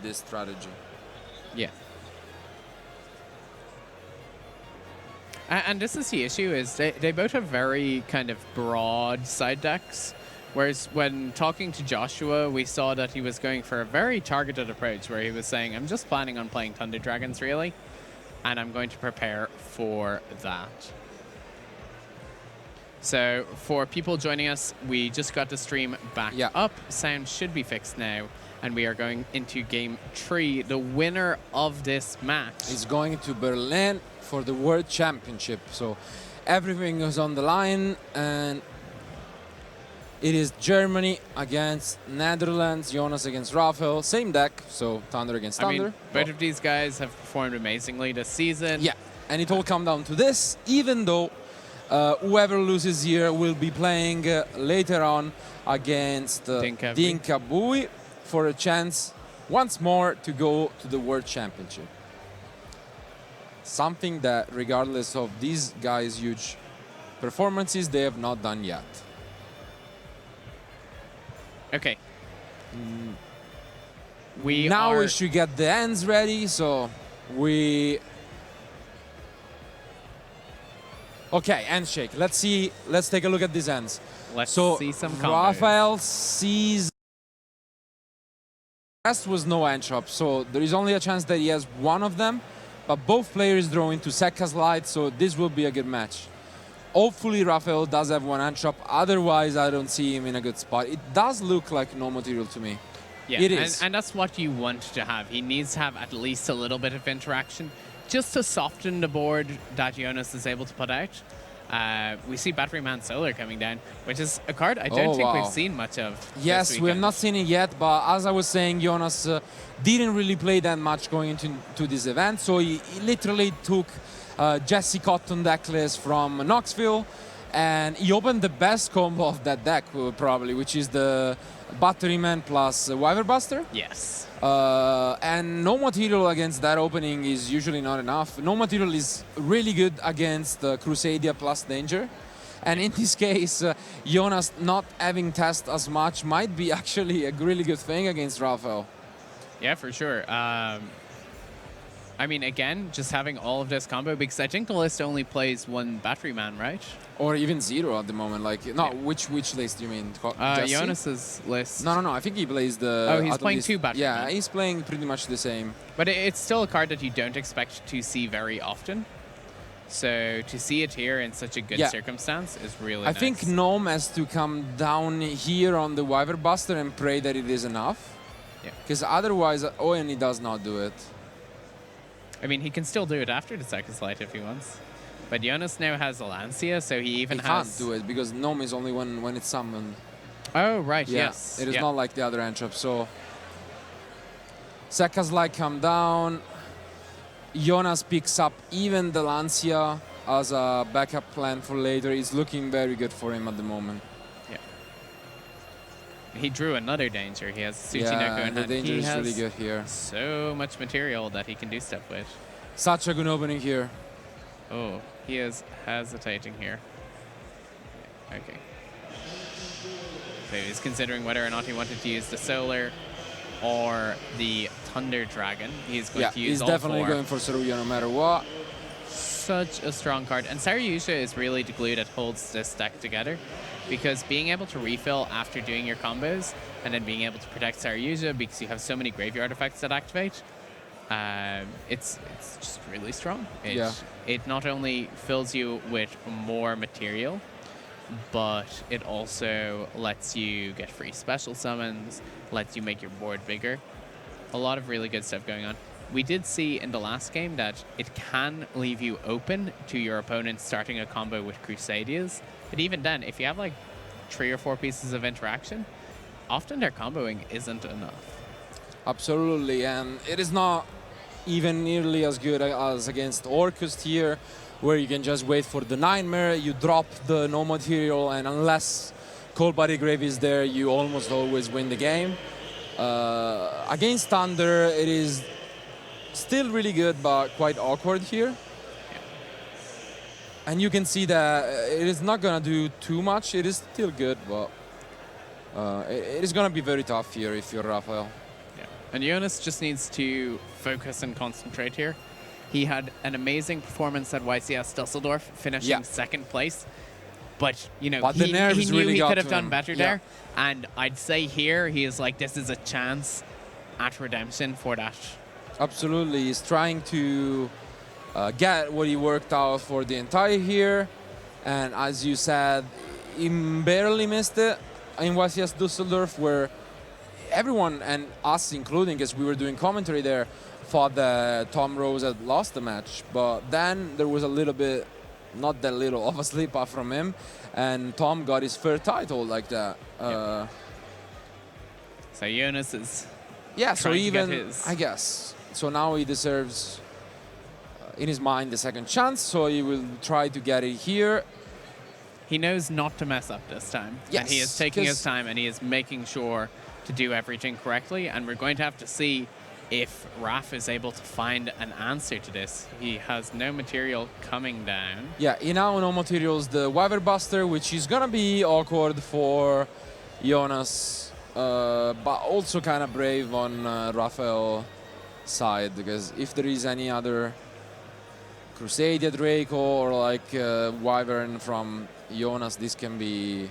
this strategy. Yeah. And this is the issue, is they both have very kind of broad side decks. Whereas when talking to Joshua, we saw that he was going for a very targeted approach where he was saying, I'm just planning on playing Thunder Dragons, really, and I'm going to prepare for that. So for people joining us, we just got the stream back up. Sound should be fixed now, and we are going into Game 3. The winner of this match is going to Berlin for the World Championship. So everything is on the line, and it is Germany against Netherlands, Jonas against Rafael. Same deck, so Thunder against Thunder. I mean, both of these guys have performed amazingly this season. Yeah, and it all comes down to this, even though whoever loses here will be playing later on against Dinka Bui for a chance once more to go to the World Championship. Something that, regardless of these guys' huge performances, they have not done yet. Okay. Now we should get the ends ready, so we... Okay, handshake. Let's see. Let's take a look at these ends. Let's see some combos. Rafael sees... Rest was no end shop, so there is only a chance that he has one of them, but both players draw into Sekka's Light, so this will be a good match. Hopefully Rafael does have one hand shop, otherwise I don't see him in a good spot. It does look like no material to me. Yeah, it is. And that's what you want to have. He needs to have at least a little bit of interaction just to soften the board that Jonas is able to put out. We see Batteryman Solar coming down, which is a card I don't think we've seen much of. Yes, we have not seen it yet, but as I was saying, Jonas didn't really play that much going into this event, so he literally took Jesse Cotton decklist from Knoxville, and he opened the best combo of that deck, probably, which is the Batteryman plus Wyver Buster. Yes. And no material against that opening is usually not enough. No material is really good against Crusadia plus Danger. And in this case, Jonas not having test as much might be actually a really good thing against Rafael. Yeah, for sure. I mean, again, just having all of this combo, because I think the list only plays one Batteryman, right? Or even zero at the moment. Like, no, which list do you mean? Jonas's list. No. I think he plays the... Oh, he's playing two Batteryman. Yeah, he's playing pretty much the same. But it's still a card that you don't expect to see very often. So to see it here in such a good circumstance is really nice. I think Gnome has to come down here on the Wyver Buster and pray that it is enough. Yeah. Because otherwise, he does not do it. I mean, he can still do it after the Sekka's Light if he wants. But Jonas now has a Lancia, so he even has... He can't do it, because Gnome is only when it's summoned. Oh, right, yeah, yes. It is not like the other entropy, so... Sekka's Light come down. Jonas picks up even the Lancia as a backup plan for later. It's looking very good for him at the moment. Yeah. He drew another Danger. He has Tsuchinoko in hand. The Danger is really good here. So much material that he can do stuff with. Such a good opening here. Oh, he is hesitating here. Okay. So he's considering whether or not he wanted to use the Solar or the Thunder Dragon. He's going to use all four. He's definitely going for Saruya no matter what. Such a strong card. And Saryusha is really the glue that holds this deck together, because being able to refill after doing your combos and then being able to protect Saryusha because you have so many graveyard effects that activate, it's just really strong. It not only fills you with more material, but it also lets you get free special summons, lets you make your board bigger. A lot of really good stuff going on. We did see in the last game that it can leave you open to your opponent starting a combo with Crusadias. But even then, if you have like 3 or 4 pieces of interaction, often their comboing isn't enough. Absolutely, and it is not even nearly as good as against Orcust here, where you can just wait for the Nightmare, you drop the no material, and unless Cold Body Grave is there, you almost always win the game. Against Thunder, it is still really good, but quite awkward here. Yeah. And you can see that it is not going to do too much. It is still good, but it is going to be very tough here if you're Rafael. Yeah. And Jonas just needs to focus and concentrate here. He had an amazing performance at YCS Dusseldorf, finishing second place. But, you know, But the he nerves knew really he got could have to done him. better Yeah. there. And I'd say here, he is like, this is a chance at redemption for that. Absolutely, he's trying to get what he worked out for the entire year, and as you said, he barely missed it in YCS Dusseldorf, where everyone, and us including, as we were doing commentary there, thought that Tom Rose had lost the match. But then there was a little bit, not that little, of a slip up from him, and Tom got his third title like that. So Jonas is Yeah, so trying to get even, his. I guess, so now he deserves, in his mind, the second chance, so he will try to get it here. He knows not to mess up this time. And he is Yes, taking his 'cause- time and he is making sure to do everything correctly. And we're going to have to see if Raf is able to find an answer to this. He has no material coming down. Yeah, he now no materials the Weather Buster, which is gonna be awkward for Jonas, but also kind of brave on Rafael's side, because if there is any other Crusadia Draco or like Wyvern from Jonas, this can be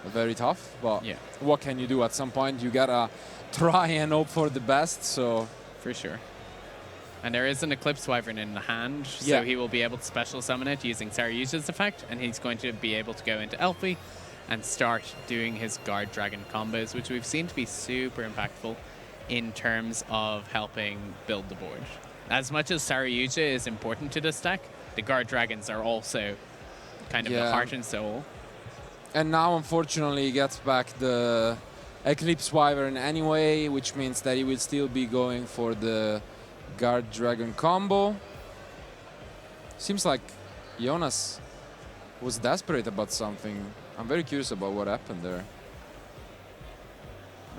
very tough. But Yeah. what can you do? At some point, you gotta try and hope for the best. So For sure. And there is an Eclipse Wyvern in the hand, so Yeah. he will be able to special summon it using Saryuja's effect, and he's going to be able to go into Elfie and start doing his Guard Dragon combos, which we've seen to be super impactful in terms of helping build the board. As much as Saryuja is important to this deck, the Guard Dragons are also kind of the Yeah. heart and soul. And now, unfortunately, he gets back the Eclipse Wyvern anyway, which means that he will still be going for the Guard Dragon combo. Seems like Jonas was desperate about something. I'm very curious about what happened there.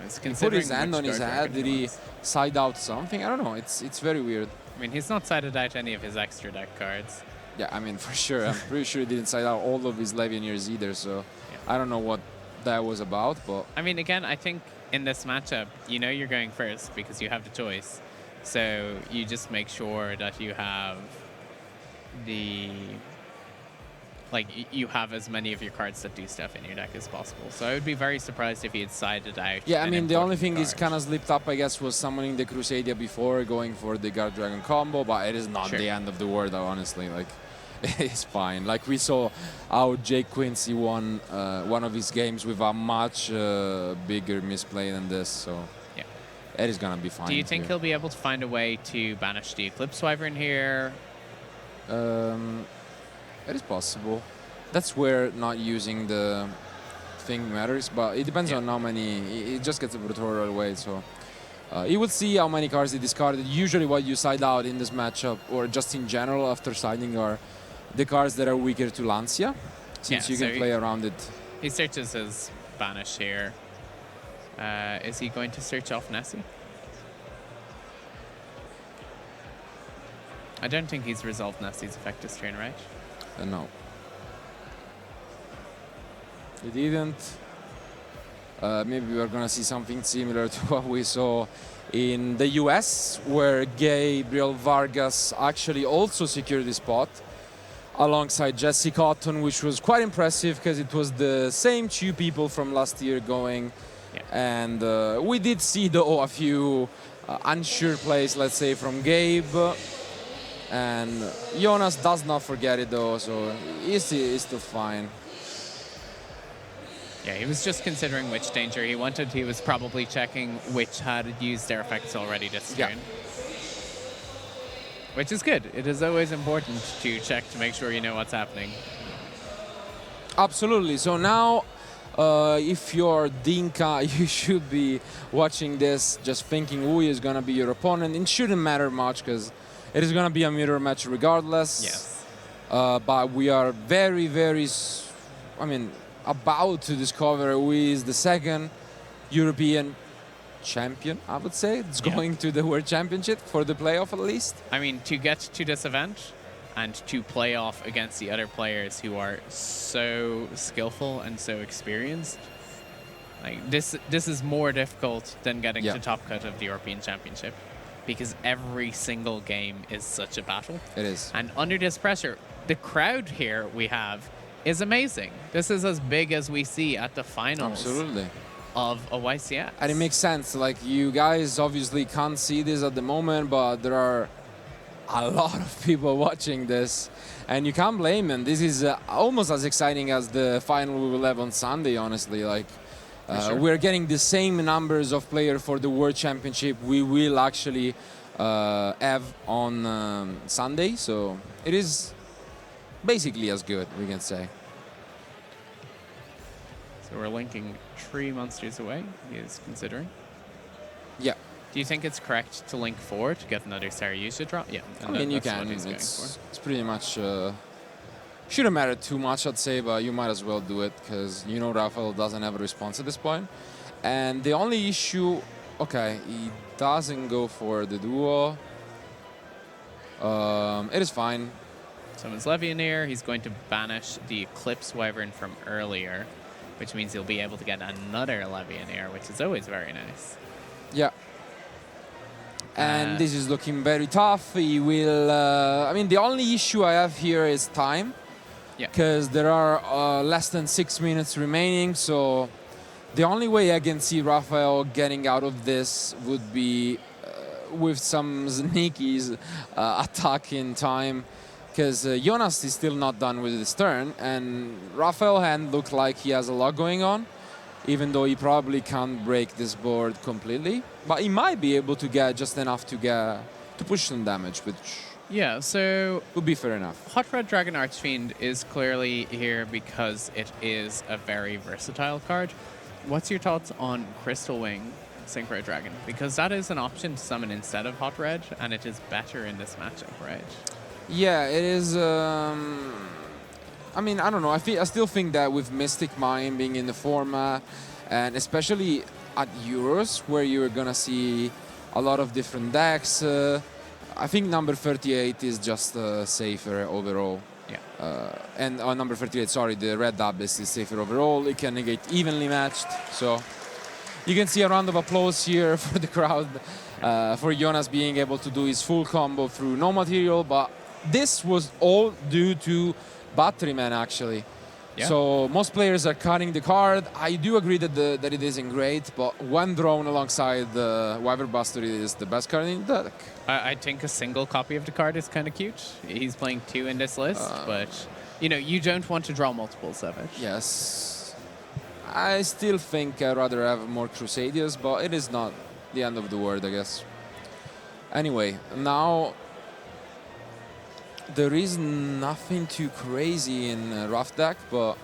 He's He put his considering hand which on his Guard head. Dragon Did he wants. side out something? I don't know. It's very weird. I mean, he's not sided out any of his extra deck cards. Yeah, I mean, for sure. I'm pretty sure he didn't side out all of his Legionnaires either, so I don't know what that was about, but I mean, again, I think in this matchup, you know you're going first because you have the choice. So you just make sure that you have the... Like, you have as many of your cards that do stuff in your deck as possible. So I would be very surprised if he had sided out. yeah, I an mean, the only important thing is card. kind of slipped up, I guess, was summoning the Crusadia before going for the Guard Dragon combo, but it is not Sure. the end of the world, honestly. Like, it's fine. Like, we saw how Jake Quincy won one of his games with a much bigger misplay than this, so Yeah. it is gonna be fine. Do you think here. he'll be able to find a way to banish the Eclipse Wyvern here? It is possible. That's where not using the thing matters, but it depends Yeah. on how many. It just gets a tutorial away, so you will see how many cards he discarded. Usually, what you side out in this matchup, or just in general after siding, are the cards that are weaker to Lancia, since Yeah, you so can play around it. He searches his banish here. Is he going to search off Nessie? I don't think he's resolved Nessie's effect this turn, right? No. He didn't. Maybe we're gonna see something similar to what we saw in the US, where Gabriel Vargas actually also secured the spot alongside Jesse Cotton, which was quite impressive because it was the same two people from last year going. Yeah. And we did see, though, a few unsure plays, let's say, from Gabe. And Jonas does not forget it, though, so he's still fine. Yeah, he was just considering which danger he wanted. He was probably checking which had used their effects already this Yeah. turn. Which is good. It is always important to check to make sure you know what's happening. Absolutely. So now, if you're Dinka, you should be watching this just thinking who is going to be your opponent. It shouldn't matter much because it is going to be a mirror match regardless. Yes. But we are very, very, about to discover who is the second European champion, I would say. It's Yeah. going to the World Championship for the playoff at least. I mean, to get to this event and to play off against the other players who are so skillful and so experienced, Like this is more difficult than getting Yeah. to top cut of the European Championship, because every single game is such a battle. It is. And under this pressure, the crowd here we have is amazing. This is as big as we see at the finals Absolutely. of a YCS. And it makes sense. Like, you guys obviously can't see this at the moment, but there are a lot of people watching this, and you can't blame them. This is almost as exciting as the final we will have on Sunday, honestly. Like, sure. we're getting the same numbers of players for the World Championship we will actually have on Sunday, so it is basically as good, we can say. So we're linking 3 monsters away, he is considering. Yeah. Do you think it's correct to link 4 to get another Saryusa drop? Yeah. I mean, you that's what can. he's going It's pretty much... shouldn't matter too much, I'd say, but you might as well do it, because you know Rafael doesn't have a response at this point. And the only issue... Okay, he doesn't go for the duo. It is fine. Summons Levianeer. He's going to banish the Eclipse Wyvern from earlier, which means he'll be able to get another Levianeer, which is always very nice. Yeah. And this is looking very tough. He will... I mean, the only issue I have here is time. Yeah. Because there are less than 6 minutes remaining, so the only way I can see Rafael getting out of this would be with some sneaky attack in time, because Jonas is still not done with his turn, and Rafael hand look like he has a lot going on, even though he probably can't break this board completely, but he might be able to get just enough to push some damage, which Yeah, so would be fair enough. Hot Red Dragon Archfiend is clearly here because it is a very versatile card. What's your thoughts on Crystal Wing Synchro Dragon? Because that is an option to summon instead of Hot Red, and it is better in this matchup, right? Yeah, it is. I mean, I don't know. I still think that with Mystic Mine being in the format, and especially at Euros, where you're gonna see a lot of different decks, I think number 38 is just safer overall. Yeah. And on number 38, sorry, the Red Abyss is safer overall. It can negate evenly matched. So you can see a round of applause here for the crowd, for Jonas being able to do his full combo through no material. But this was all due to Batteryman, actually. Yeah. So most players are cutting the card. I do agree that that it isn't great, but when drawn alongside the Wyvern Buster, it is the best card in the deck. I think a single copy of the card is kind of cute. He's playing 2 in this list, but you know, you don't want to draw multiples of it. Yes. I still think I'd rather have more Crusaders, but it is not the end of the world, I guess. Anyway, now there is nothing too crazy in Rough deck, but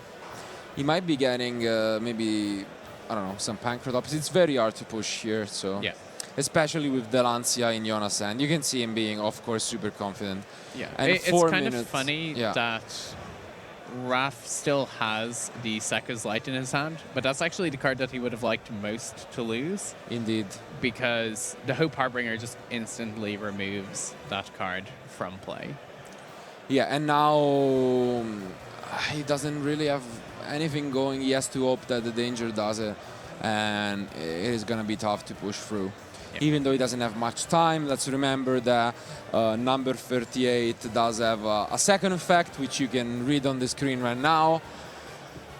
he might be getting maybe, I don't know, some Pancratops. It's very hard to push here, so... Yeah. Especially with Delancia in Jonas' hand. You can see him being, of course, super confident. Yeah, And it's 4 kind minutes, of funny yeah. that Raf still has the Sekka's Light in his hand, but that's actually the card that he would have liked most to lose. Indeed. Because the Hope Harbinger just instantly removes that card from play. Yeah, and now he doesn't really have anything going. He has to hope that the danger does it, and it is going to be tough to push through. Yeah. Even though he doesn't have much time, let's remember that number 38 does have a second effect, which you can read on the screen right now,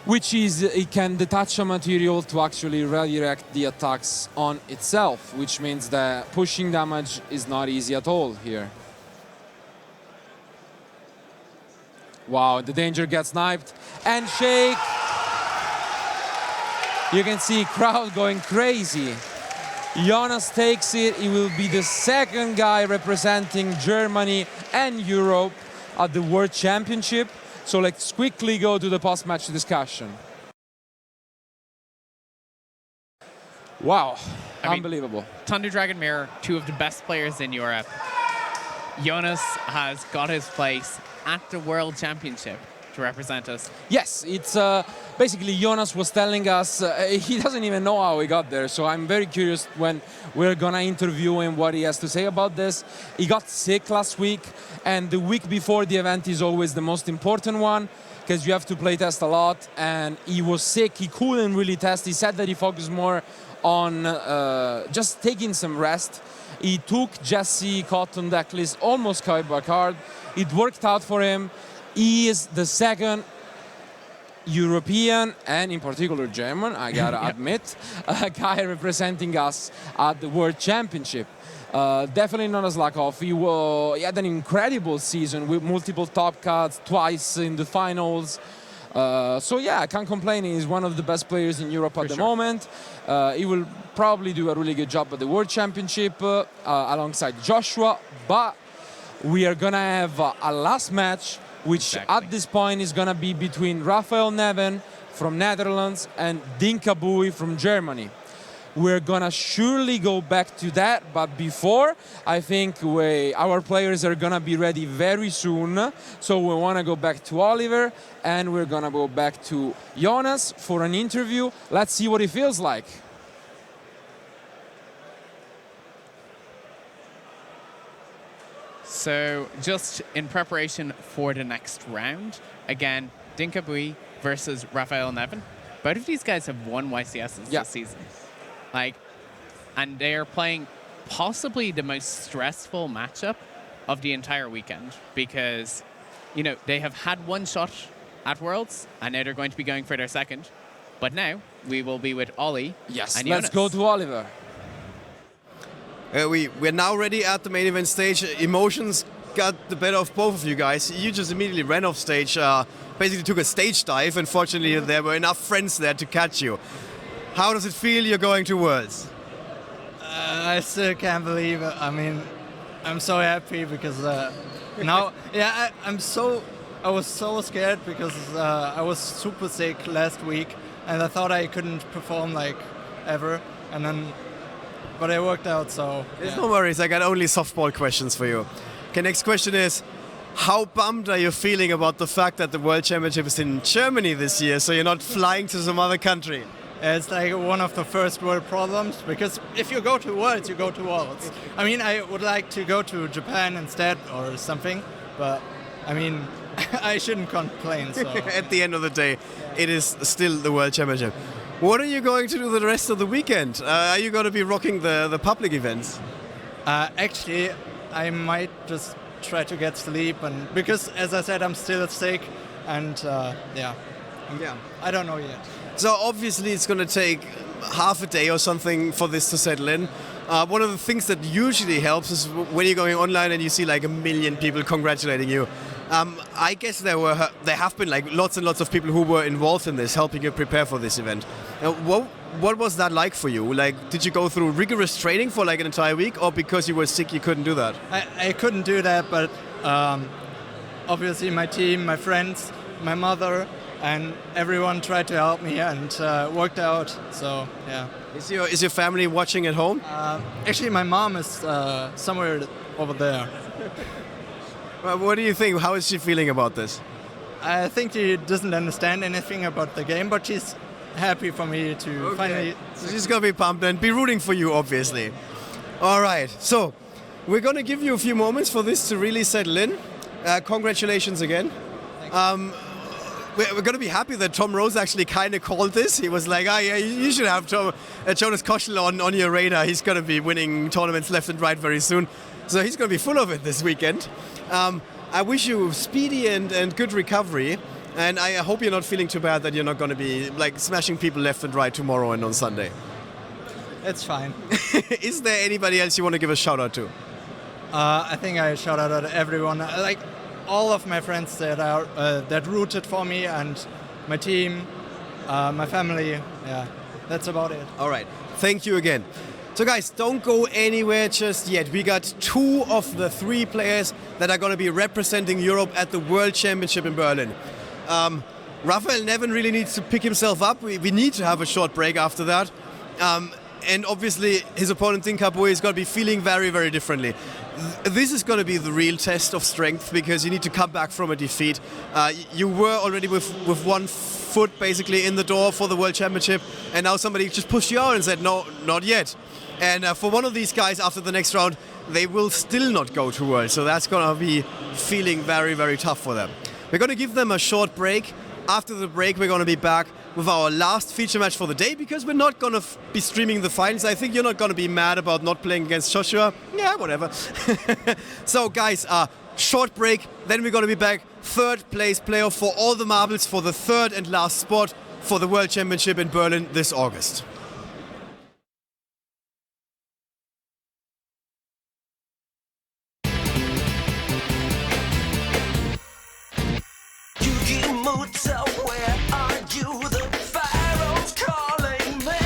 which is it can detach a material to actually redirect the attacks on itself, which means that pushing damage is not easy at all here. Wow, the danger gets sniped. And shake. You can see crowd going crazy. Jonas takes it. He will be the second guy representing Germany and Europe at the World Championship. So let's quickly go to the post-match discussion. Wow, unbelievable. Thunder Dragon Mirror, 2 of the best players in Europe. Jonas has got his place at the World Championship to represent us. Yes, it's basically Jonas was telling us he doesn't even know how he got there, so I'm very curious when we're gonna interview him what he has to say about this. He got sick last week, and the week before the event is always the most important one, because you have to play test a lot, and he was sick. He couldn't really test. He said that he focused more on just taking some rest. He took Jesse Cotton decklist almost card by card. It worked out for him. He is the second European, and in particular German, I gotta admit, a guy representing us at the World Championship. Definitely not a slack off. He had an incredible season with multiple top cuts, twice in the finals. So yeah, I can't complain. He's one of the best players in Europe at the moment. He will probably do a really good job at the World Championship alongside Joshua. But we are gonna have a last match, which at this point is gonna be between Rafael Neven from Netherlands and Dinka Bui from Germany. We're gonna surely go back to that, but before, I think our players are gonna be ready very soon. So we wanna go back to Oliver, and we're gonna go back to Jonas for an interview. Let's see what it feels like. So just in preparation for the next round, again, Dinka Bui versus Rafael Neven. Both of these guys have won YCSs this season. And they're playing possibly the most stressful matchup of the entire weekend, because, they have had one shot at Worlds, and now they're going to be going for their second. But now we will be with Ollie. Yes, and let's Jonas. go to Oliver. We're now ready at the main event stage. Emotions got the better of both of you guys. You just immediately ran off stage, basically took a stage dive. Unfortunately, there were enough friends there to catch you. How does it feel you're going to Worlds? I still can't believe it. I mean, I'm so happy because now, I was so scared because I was super sick last week, and I thought I couldn't perform ever, but it worked out. So there's no worries. I got only softball questions for you. Okay, next question is, how bummed are you feeling about the fact that the World Championship is in Germany this year, so you're not flying to some other country? It's one of the first world problems, because if you go to Worlds, you go to Worlds. I mean, I would like to go to Japan instead or something, but I mean, I shouldn't complain. So. At the end of the day, it is still the World Championship. What are you going to do the rest of the weekend? Are you going to be rocking the public events? Actually, I might just try to get sleep, and because, as I said, I'm still sick, and I don't know yet. So obviously it's going to take half a day or something for this to settle in. One of the things that usually helps is when you're going online and you see 1 million people congratulating you. I guess there have been lots and lots of people who were involved in this, helping you prepare for this event. What was that like for you? Did you go through rigorous training for an entire week, or because you were sick you couldn't do that? I couldn't do that, but obviously my team, my friends, my mother, and everyone tried to help me, and worked out. So yeah. Is your family watching at home? Actually, my mom is somewhere over there. Well, what do you think? How is she feeling about this? I think she doesn't understand anything about the game, but she's happy for me to finally. So she's gonna be pumped and be rooting for you, obviously. All right. So we're gonna give you a few moments for this to really settle in. Congratulations again. We're going to be happy that Tom Rose actually kind of called this. He was like, yeah, you should have Jonas Koschel on your radar. He's going to be winning tournaments left and right very soon. So he's going to be full of it this weekend. I wish you speedy and good recovery. And I hope you're not feeling too bad that you're not going to be smashing people left and right tomorrow and on Sunday. It's fine. Is there anybody else you want to give a shout out to? I think I shout out to everyone. All of my friends that rooted for me, and my team, my family. Yeah, that's about it. All right. Thank you again. So guys, don't go anywhere just yet. We got 2 of the 3 players that are going to be representing Europe at the World Championship in Berlin. Rafael Neven really needs to pick himself up. We need to have a short break after that. And obviously his opponent Dinka Bui is going to be feeling very, very differently. This is going to be the real test of strength, because you need to come back from a defeat. You were already with 1 foot basically in the door for the World Championship, and now somebody just pushed you out and said, no, not yet. And for one of these guys after the next round, they will still not go to World, so that's going to be feeling very, very tough for them. We're going to give them a short break, After the break, we're going to be back with our last feature match for the day, because we're not going to be streaming the finals. I think you're not going to be mad about not playing against Joshua. Yeah, whatever. So, guys, short break. Then we're going to be back. Third place playoff for all the marbles for the third and last spot for the World Championship in Berlin this August. Where are you? The Pharaoh's calling me.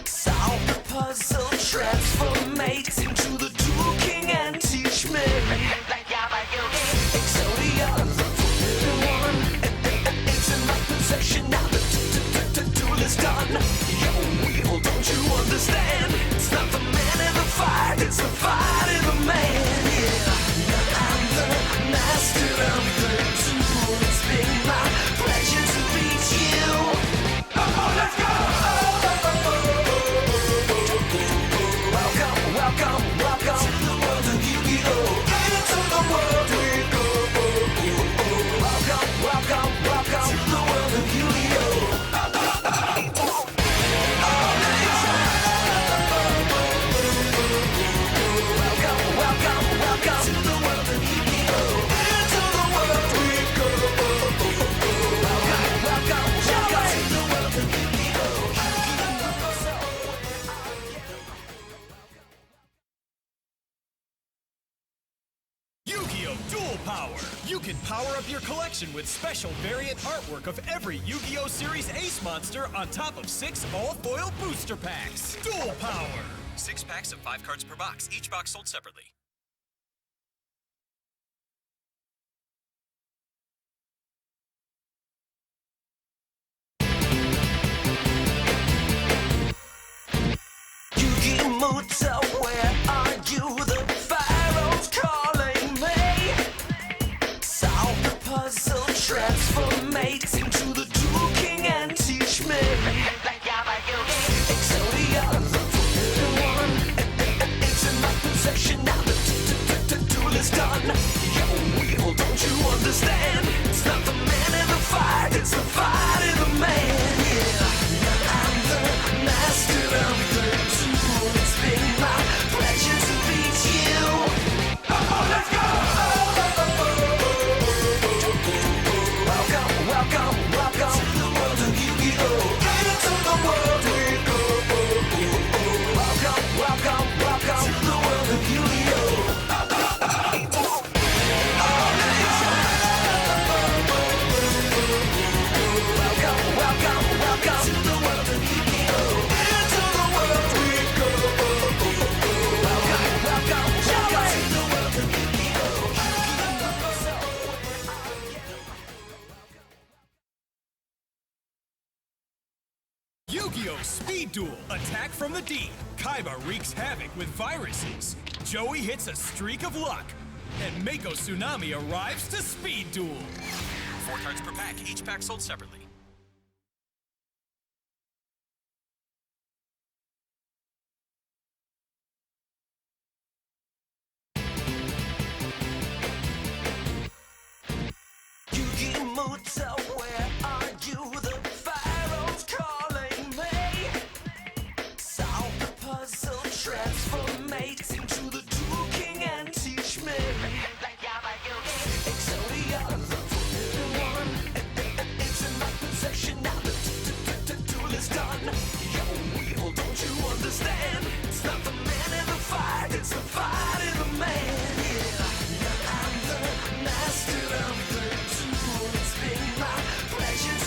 Solve the puzzle, transformate into the Dual King and teach me. Exodia, the forbidden one. It's in my possession now. The duel is done. Yo, wheel, don't you understand? It's not the man in the fight, it's the fight in the man. Yeah, I'm the master of the duel. It's been my pleasure to meet you. Oh, let's go! Welcome, welcome, welcome to the world of Yu-Gi-Oh! Into the world we go. Welcome, welcome, welcome to the world of Yu-Gi-Oh! Welcome, welcome, welcome to the world of Yu-Gi-Oh! Into the world we go. Welcome, welcome, welcome to the world of Yu-Gi-Oh! Yu-Gi-Oh! Dual Power! You can power up your collection with special variant artwork of every Yu-Gi-Oh! Series Ace monster on top of 6 all-foil booster packs. Dual Power! 6 packs of 5 cards per box, each box sold separately. Yugi-Muto, where are you? The Pharaoh's calling me. Solve the puzzle, transformate into the Dual King and teach me. Exodia, the forbidden one. It's in my possession now. The duel is done. Yo, wheel, don't you understand? It's not the man in the fight, it's the fight in the man. Yeah, I'm the master of the duel. It's been my pleasure to meet you. Oh, let's go! Welcome, welcome, welcome to the world of Yu-Gi-Oh! Into the world we go. Welcome, welcome, welcome to the world of Yu-Gi-Oh! Welcome, welcome, welcome to the world of Yu-Gi-Oh! Into the world we go. Welcome, welcome, welcome to the world of Yu-Gi-Oh! Yu-Gi-Oh! Speed Duel! Attack from the deep! Kaiba wreaks havoc with viruses. Joey hits a streak of luck. And Mako Tsunami arrives to Speed Duel. 4 cards per pack, each pack sold separately. Yugi-Muto, where are you? The Pharaoh's calling me. Solve the puzzle, transformate into the Dual King and teach me. Exodia, the forbidden one. It's in my possession now. The duel is done. Yo, wheel, don't you understand? It's not the man in the fight, it's the fight in the man. Yeah, I'm the master of the duel. It's been my pleasure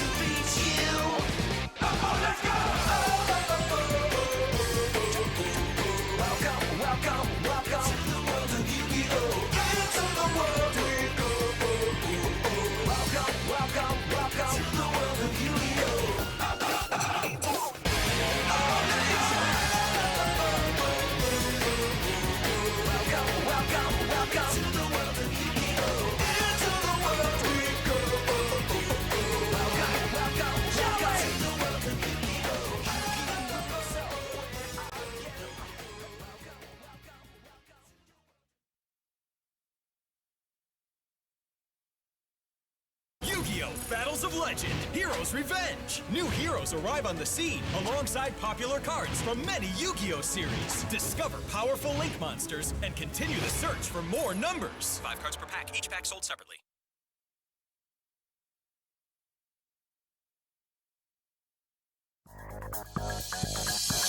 Yu-Gi-Oh! Battles of Legend, Heroes Revenge. New heroes arrive on the scene alongside popular cards from many Yu-Gi-Oh! Series. Discover powerful Link monsters and continue the search for more numbers. 5 cards per pack, each pack sold separately.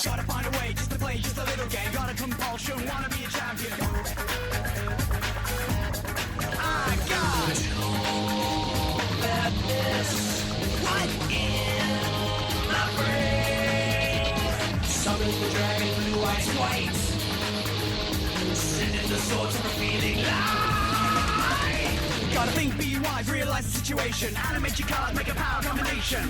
Gotta find a way just to play just a little game. Got a compulsion, wanna be a champion. I got madness right in my brain. Summon the dragon, blue eyes white. Sending the sword to revealing light. Gotta think, be wise, realize the situation. Animate your cards, make a power combination.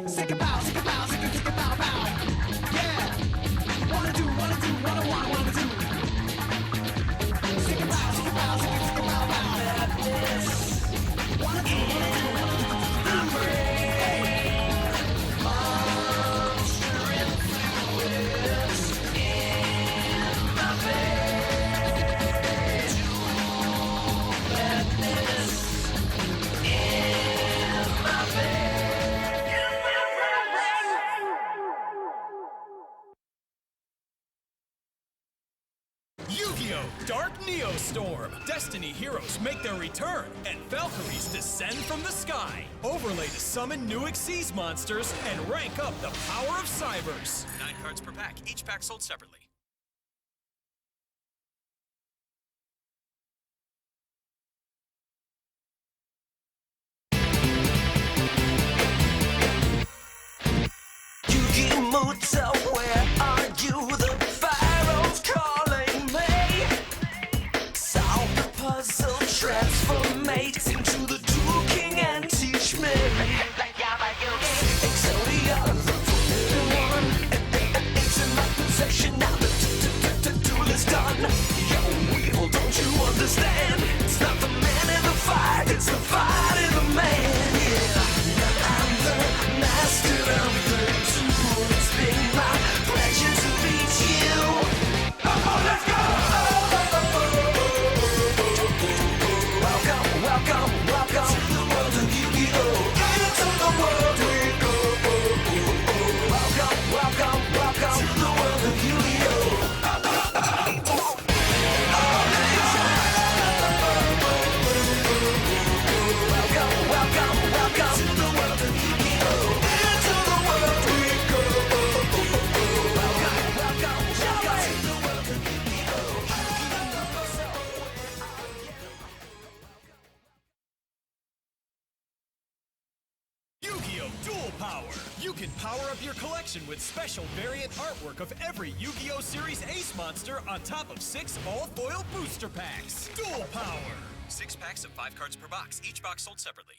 Sick a pow, sick a pow, sick a pow, pow. Yeah. Wanna do, wanna do, wanna do. Sick a pow, sick a pow, sick a pow, pow. Madness. Wanna do, I'm brave. Monster influence in my face. Madness in my face. Yu-Gi-Oh! Dark Neostorm. Destiny heroes make their return, and Valkyries descend from the sky. Overlay to summon new Xyz monsters and rank up the power of Cybers. 9 cards per pack, each pack sold separately. Yugi-Muto, where are you? The Pharaoh's calling me. Solve the puzzle, transformate into the Dual King and teach me. Exodia, the forbidden one. It's in my possession now. The duel is done. Yo, Weevil, don't you understand? It's not the man in the fight, it's the fight in the man. Yeah, I'm the master of the duel. It's been my pleasure to meet you. Let's go! Welcome, welcome, welcome to the world of Yu-Gi-Oh! Into the world we go. Welcome, welcome, welcome to the world of Yu-Gi-Oh! Welcome, welcome, welcome to the world of Yu-Gi-Oh! Into the world we go. Welcome, welcome, welcome to the world of Yu-Gi-Oh! Yu-Gi-Oh! Dual Power. You can power up your collection with special variant artwork of every Yu-Gi-Oh! Series Ace monster on top of 6 all-foil booster packs. Dual Power. 6 packs of 5 cards per box, each box sold separately.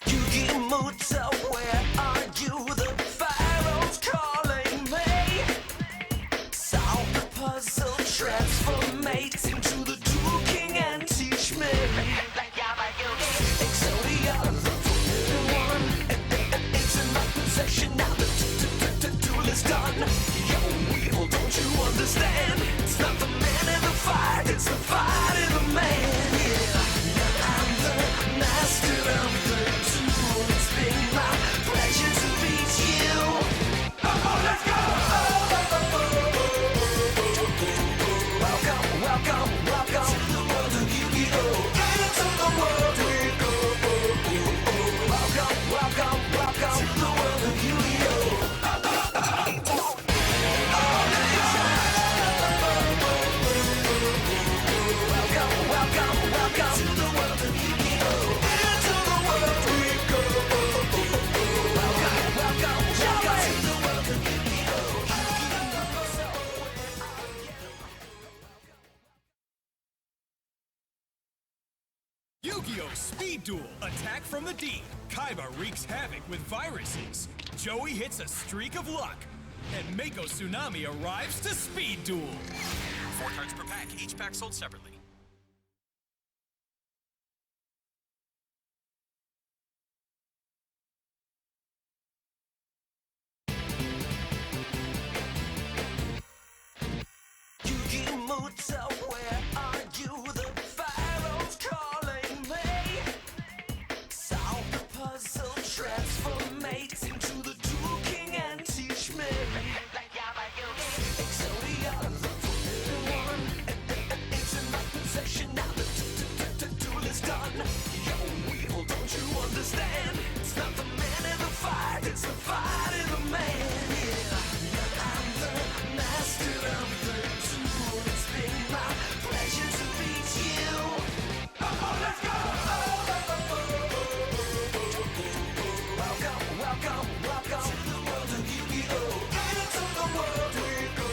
Yugi-Muto, where are you? The Pharaoh's calling me. Solve the puzzle, transformate into the Dual King and teach me. Exodia, the forbidden one. It's in my possession now. The duel is done. Yo, Weevil, don't you understand? It's not the man in the fight, it's the fight in the man. Yeah, I'm the master of the duel. It's been my pleasure to meet you. Let's go! Welcome, welcome, welcome to the world of Yu-Gi-Oh! Into the world we go. Welcome, welcome, welcome to the world of Yu-Gi-Oh! Welcome, welcome, welcome to the world of Yu-Gi-Oh! Into the world we go. Welcome, welcome, welcome to the world of Yu-Gi-Oh! Yu-Gi-Oh! Speed Duel. Attack from the deep. Kaiba wreaks havoc with viruses. Joey hits a streak of luck. And Mako Tsunami arrives to Speed Duel. 4 cards per pack, each pack sold separately. Mutter, where are you? The Pharaoh's calling me. Solve the puzzle, transformate into the Dual King and teach me. Exodia, the one, it's in my possession now. The duel is done. Yo, wheel, don't you understand? It's not the man in the fight, it's the fight in the man. Yeah, I'm the master of the duel. It's been my pleasure to meet you. Oh, let's go! Welcome, welcome, welcome to the world of Yu-Gi-Oh! Into the world we go.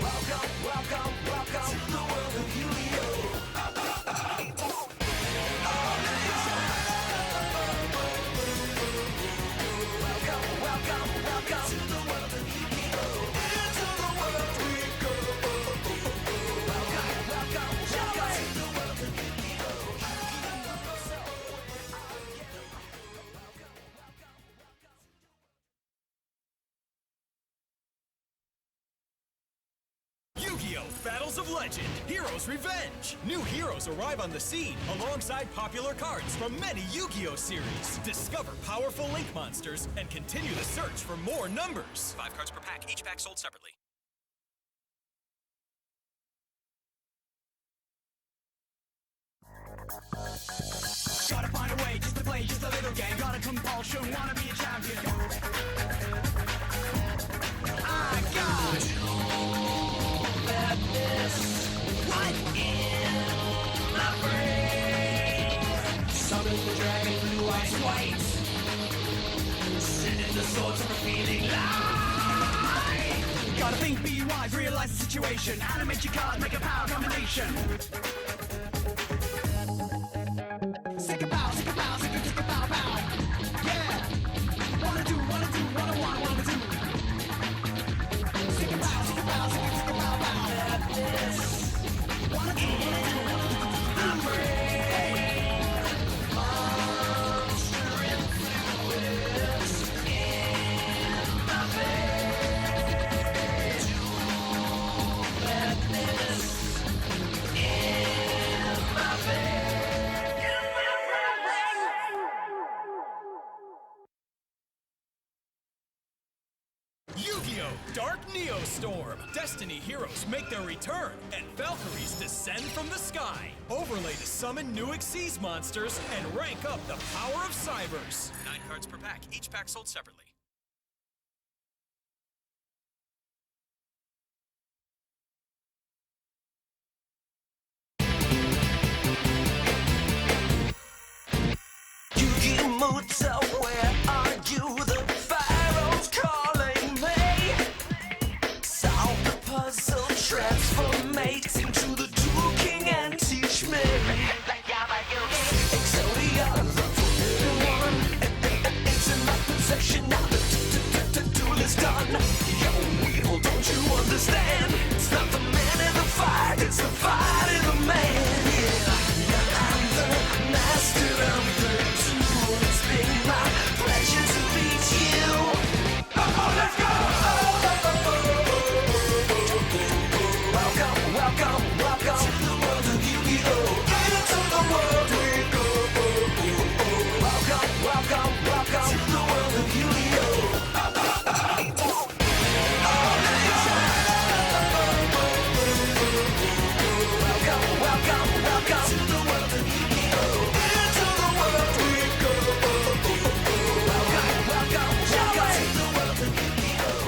Welcome, welcome, welcome to the world of Yu-Gi-Oh! Welcome, welcome, welcome to the world of Yu-Gi-Oh! Into the world we go. Welcome, welcome, welcome to the world of Yu-Gi-Oh! Yu-Gi-Oh! Battles of Legend, Heroes Revenge. New heroes arrive on the scene alongside popular cards from many Yu-Gi-Oh! Series. Discover powerful Link monsters and continue the search for more numbers. 5 cards per pack, each pack sold separately. Gotta find a way just to play just a little game. Got a compulsion, wanna be a champion. I got madness right in my brain. Summon the dragon, blue eyes white. Sending the sword to the feeling light. Gotta think, be wise, realize the situation. Animate your card, make a power combination. Sick a pow, sick a pow, sick a pow, pow. Yeah. Wanna do, wanna one, wanna do. Sick a pow, sick a pow, sick a pow, pow. Madness. Wanna do, I'm brave. Monster influence in my veins. Madness in my veins. Yu-Gi-Oh! Dark Neostorm. Destiny heroes make their return, and Valkyries descend from the sky. Overlay to summon new Xyz monsters and rank up the power of Cybers. 9 cards per pack, each pack sold separately. Yu-Gi-Oh! Mutter, where are you? The Pharaoh's calling me. Solve the puzzle, transformate into the Dual King and teach me. Exodia, the one, it's in my possession now. The duel is done. Yo, wheel, don't you understand? It's not the man in the fight, it's the fight in the man. Yeah, I'm the master of the duel. It's been my pleasure to meet you. Oh, let's go! Welcome, welcome, welcome to the world of Yu-Gi-Oh! Into the world we go. Welcome, welcome, welcome to the world of Yu-Gi-Oh! Welcome, welcome, welcome to the world of Yu-Gi-Oh! Into the world we go. Welcome, welcome, welcome to the world of Yu-Gi-Oh!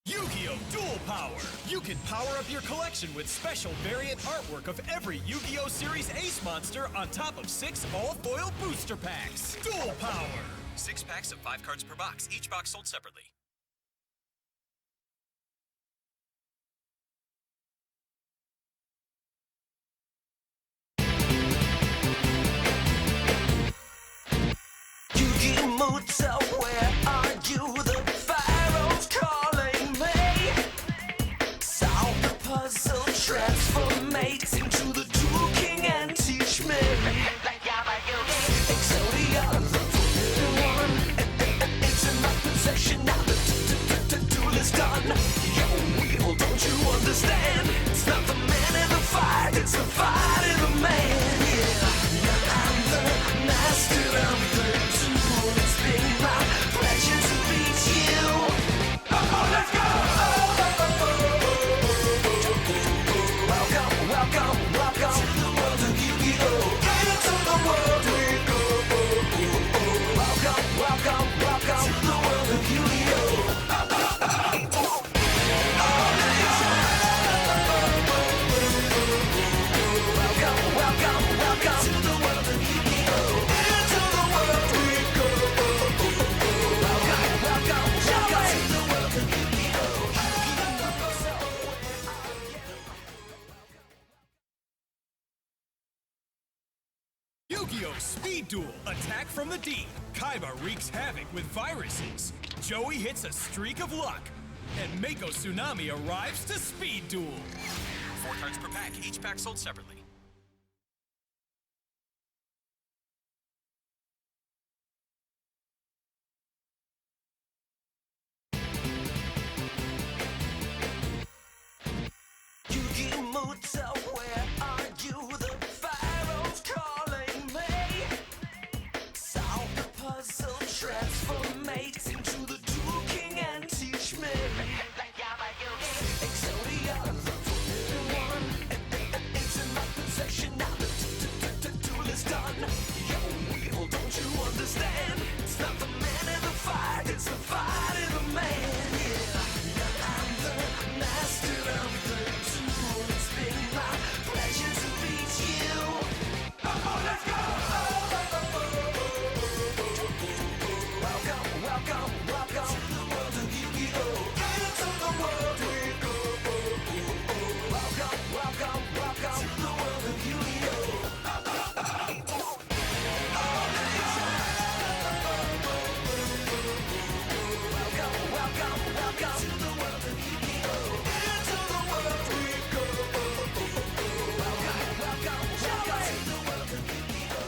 Yu-Gi-Oh! Dual Power. You can power up your collection with special variant artwork of every Yu-Gi-Oh! Series Ace monster on top of 6 all-foil booster packs. Dual Power. 6 packs of 5 cards per box, each box sold separately. Yu-Gi-Oh! Mutter, where are you? The Pharaoh's calling me. Solve the puzzle, transformate into the Dual King and teach me. Exodia, the one, Speed Duel, attack from the deep. Kaiba wreaks havoc with viruses. Joey hits a streak of luck. And Mako Tsunami arrives to Speed Duel. 4 cards per pack, each pack sold separately. Yugi-Muto, where are you? The Pharaoh's calling me. Solve the puzzle, transformate into the Dual King and teach me. Exodia, the forbidden one. It's in my possession now. The duel is done. Yo, Wheel, don't you understand? It's not the man in the fight, it's the fight in the man. Yeah, I'm the master of the duel. It's been my pleasure to meet you. Oh, let's go! Welcome, welcome, welcome to the world of Yu-Gi-Oh! Into the world we go. Welcome, welcome, welcome to the world of Yu-Gi-Oh! Welcome, welcome, welcome to the world of Yu-Gi-Oh! Into the world we go. Welcome, welcome, welcome to the world of Yu-Gi-Oh!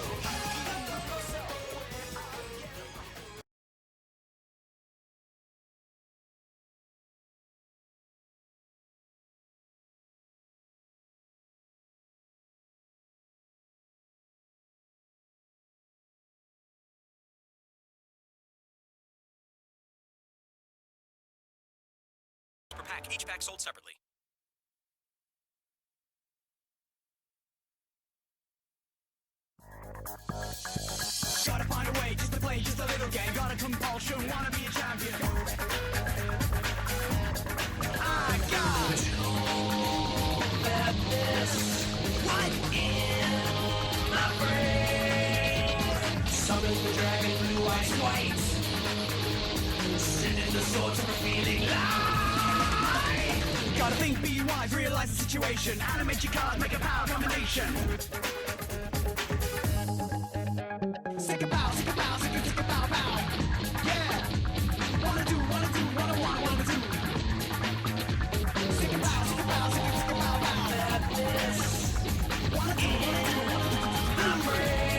Per pack, each pack sold separately. Gotta find a way just to play just a little game. Got a compulsion, wanna be a champion. I got madness right in my brain. Summon the dragon, blue eyes white. Sending the sword to revealing light. Gotta think, be wise, realize the situation. Animate your cards, make a power combination. Sick a bow, sick a bow, sick a bow, bow. Yeah. Wanna do, wanna do. Sick a bow, sick a bow, sick a bow, bow. Madness. Wanna do. I'm brave.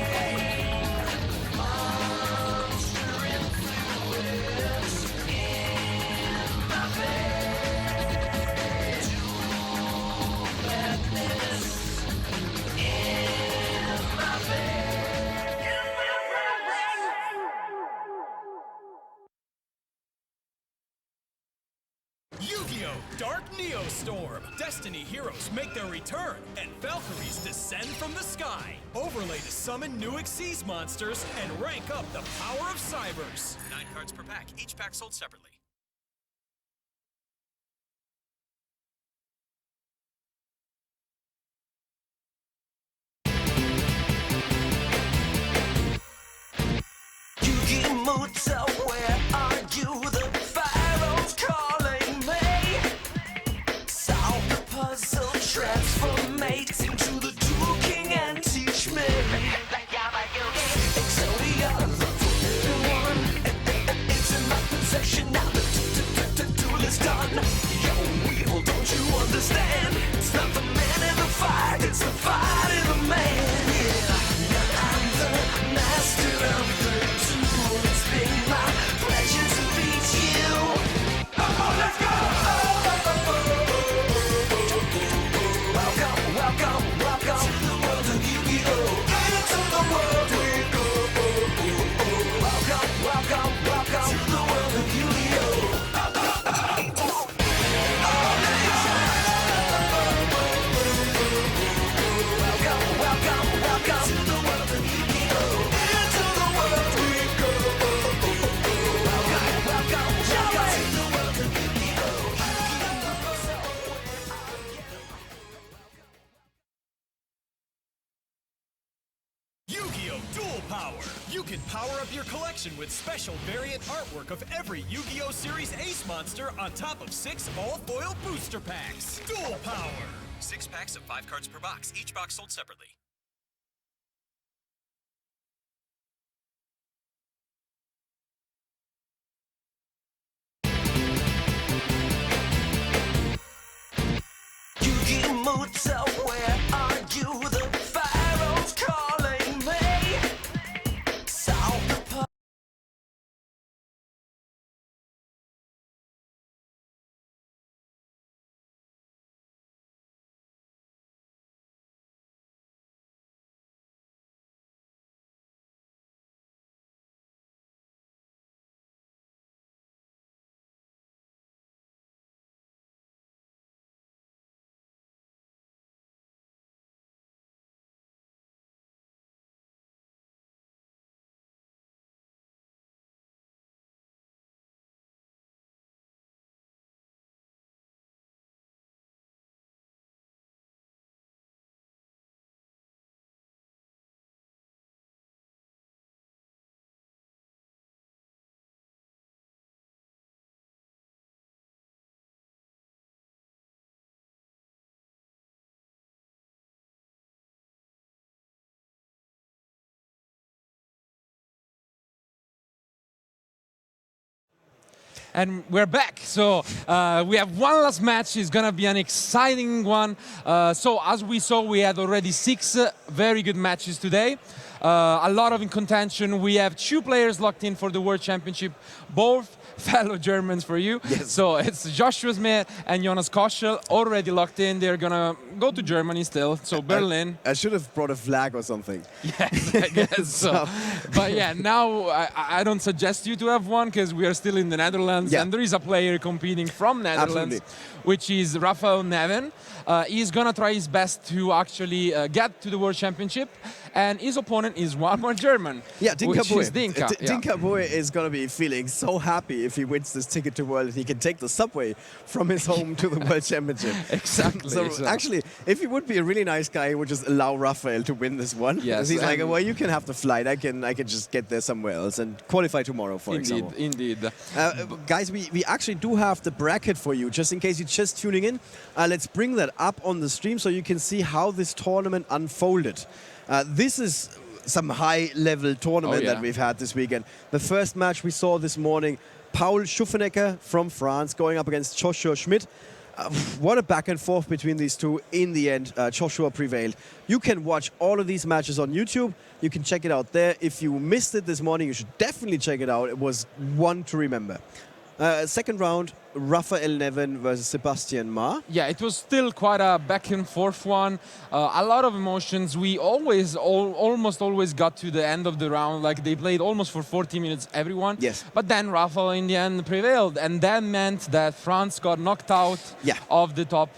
Monster influence in my veins. Madness in my veins. Yu-Gi-Oh! Dark Neostorm. Destiny heroes make their return, and Valkyries descend from the sky. Overlay to summon new Xyz monsters and rank up the power of Cybers. 9 cards per pack, each pack sold separately. Yugi-Muto, where are you? The Pharaoh's calling me. Solve the puzzle, transformate into the Dual King and teach me. Exodia, the forbidden one. It's in my possession now. The duel is done. Yo, Wheel, don't you understand? It's not the man in the fight, it's the fight in the man. Yeah, I'm the master of the duel. It's been my pleasure to meet you. Oh, let's go! Welcome, welcome, welcome to the world of Yu-Gi-Oh! Into the world we go. Welcome, welcome, welcome to the world of Yu-Gi-Oh! Welcome, welcome, welcome to the world of Yu-Gi-Oh! Into the world we go. Welcome, welcome, welcome to the world of Yu-Gi-Oh! Yu-Gi-Oh! Dual Power. You can power up your collection with special variant artwork of every Yu-Gi-Oh! Series Ace monster on top of 6 all-foil booster packs. Dual Power. 6 packs of 5 cards per box, each box sold separately. mood, so where are you? The Pharaoh's calling me. Solve the puzzle. And we're back. So we have one last match. It's going to be an exciting one. So as we saw, we had already 6 very good matches today. A lot of in contention. We have 2 players locked in for the World Championship, both fellow Germans for you. Yes. So it's Joshua Smith and Jonas Koschel already locked in. They're going to go to Germany still. So Berlin. I should have brought a flag or something. Yes, I guess so. But yeah, now I don't suggest you to have one because we are still in the Netherlands, Yeah. and there is a player competing from Netherlands, Absolutely. which is Rafael Neven. He's gonna try his best to actually get to the World Championship, and his opponent is one more German. Yeah, Dinka which Boy. is Dinka. Dinka Boy is going to be feeling so happy if he wins this ticket to World. He can take the subway from his home to the World Championship. Exactly. So actually, if he would be a really nice guy, he would just allow Rafael to win this one. Yes, He's like, and- well, you can have the flight. I can just get there somewhere else and qualify tomorrow, for Indeed, example. indeed. Guys, we actually do have the bracket for you, just in case you're just tuning in. Let's bring that up on the stream so you can see how this tournament unfolded. This is some high-level tournament that we've had this weekend. The first match we saw this morning, Paul Schuffenecker from France going up against Joshua Schmidt. What a back and forth between these two. In the end, Joshua prevailed. You can watch all of these matches on YouTube. You can check it out there. If you missed it this morning, you should definitely check it out. It was one to remember. Second round, Rafael Neven versus Sebastian Ma. Yeah, it was still quite a back and forth one. A lot of emotions. We almost always got to the end of the round. Like they played almost for 40 minutes, everyone. Yes. But then Rafael in the end prevailed, and that meant that France got knocked out of the top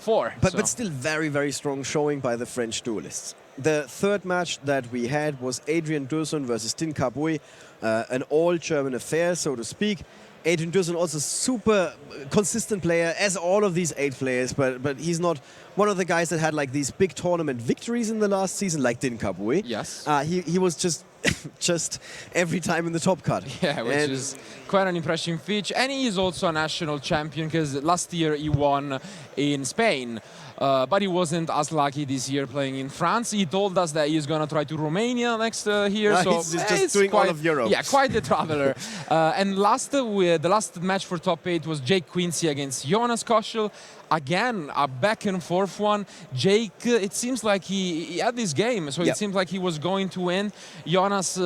4. But still very, very strong showing by the French duelists. The third match that we had was Adrian Dursun versus Tin Kabui, an all-German affair, so to speak. Adrian Dursun also super consistent player, as all of these 8 players, but he's not one of the guys that had like these big tournament victories in the last season, like Din Kabui. Yes. He was just every time in the top cut. Yeah, which is quite an impressive feat. And he is also a national champion because last year he won in Spain. But he wasn't as lucky this year playing in France. He told us that he's going to try to Romania next year. So he's just it's doing quite, all of Europe. Yeah, quite the traveler. And the last match for top 8 was Jake Quincy against Jonas Koschel. Again, a back and forth one. Jake, it seems like he had this game, so it seems like he was going to win. Jonas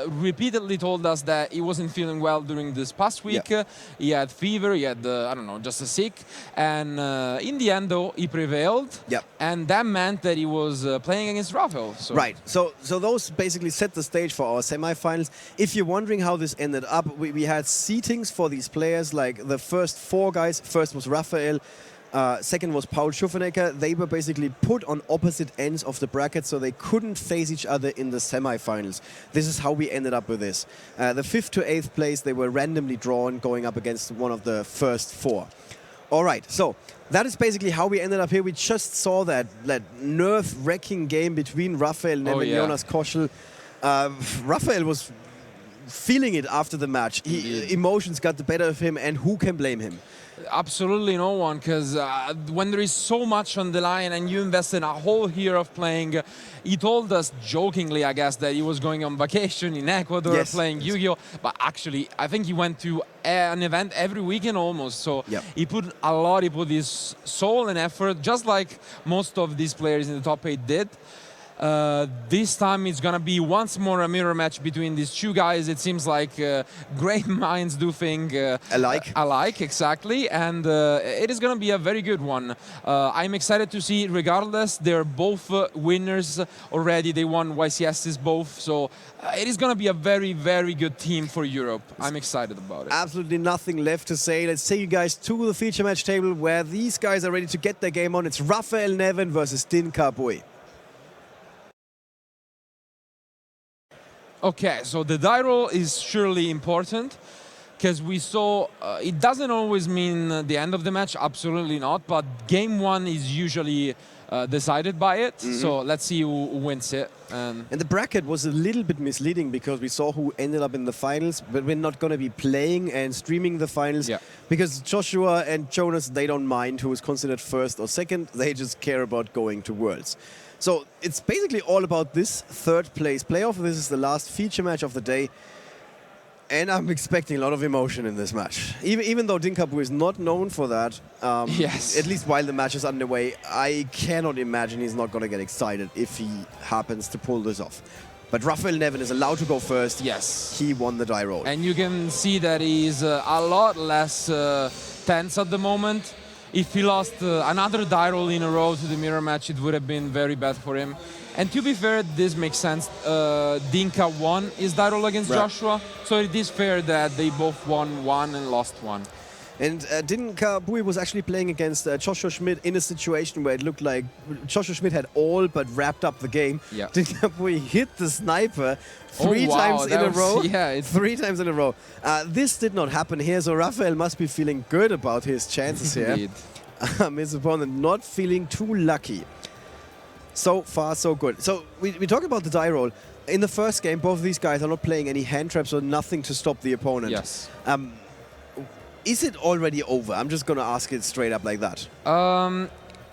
repeatedly told us that he wasn't feeling well during this past week. He had fever, he had, I don't know, just a sick. And in the end, though, he prevailed. And that meant that he was playing against Rafael. So. Right. So those basically set the stage for our semifinals. If you're wondering how this ended up, we had seatings for these players. Like the first 4 guys. First was Rafael. Second was Paul Schuffenecker. They were basically put on opposite ends of the bracket, so they couldn't face each other in the semifinals. This is how we ended up with this. The 5th to 8th place, they were randomly drawn, going up against one of the first 4. All right, so that is basically how we ended up here. We just saw that nerve-wracking game between Rafael Neven and Jonas Koschel. Rafael was feeling it after the match. Emotions got the better of him, and who can blame him? Absolutely no one, because when there is so much on the line and you invest in a whole year of playing, he told us jokingly, I guess, that he was going on vacation in Ecuador playing Yu-Gi-Oh! But actually, I think he went to an event every weekend almost. So he put a lot, he put his soul and effort, just like most of these players in the top 8 did. This time it's gonna be once more a mirror match between these two guys. It seems like great minds do think alike, exactly, and it is gonna be a very good one. I'm excited to see. Regardless, they're both winners already. They won YCSs both, so it is gonna be a very, very good team for Europe. I'm excited about it. Absolutely nothing left to say. Let's take you guys to the feature match table where these guys are ready to get their game on. It's Rafael Nevin versus Din Kabui. Okay, so the die roll is surely important because we saw it doesn't always mean the end of the match, absolutely not, but game one is usually decided by it. So let's see who wins it. And the bracket was a little bit misleading because we saw who ended up in the finals, but we're not going to be playing and streaming the finals because Joshua and Jonas, they don't mind who is considered first or second. They just care about going to Worlds. So it's basically all about this third place playoff. This is the last feature match of the day. And I'm expecting a lot of emotion in this match. Even though Din Kabui is not known for that, at least while the match is underway, I cannot imagine he's not going to get excited if he happens to pull this off. But Rafael Nevin is allowed to go first. Yes. He won the die roll. And you can see that he's a lot less tense at the moment. If he lost another die roll in a row to the mirror match, it would have been very bad for him. And to be fair, this makes sense. Dinka won his die roll against Joshua, so it is fair that they both won one and lost one. And Din Kabui was actually playing against Joshua Schmidt in a situation where it looked like Joshua Schmidt had all but wrapped up the game. Yeah. Din Kabui hit the sniper three times in a row. Yeah, 3 times in a row. This did not happen here, so Rafael must be feeling good about his chances here. His opponent not feeling too lucky. So far, so good. So we talk about the die roll. In the first game, both of these guys are not playing any hand traps or nothing to stop the opponent. Yes. Is it already over? I'm just going to ask it straight up like that.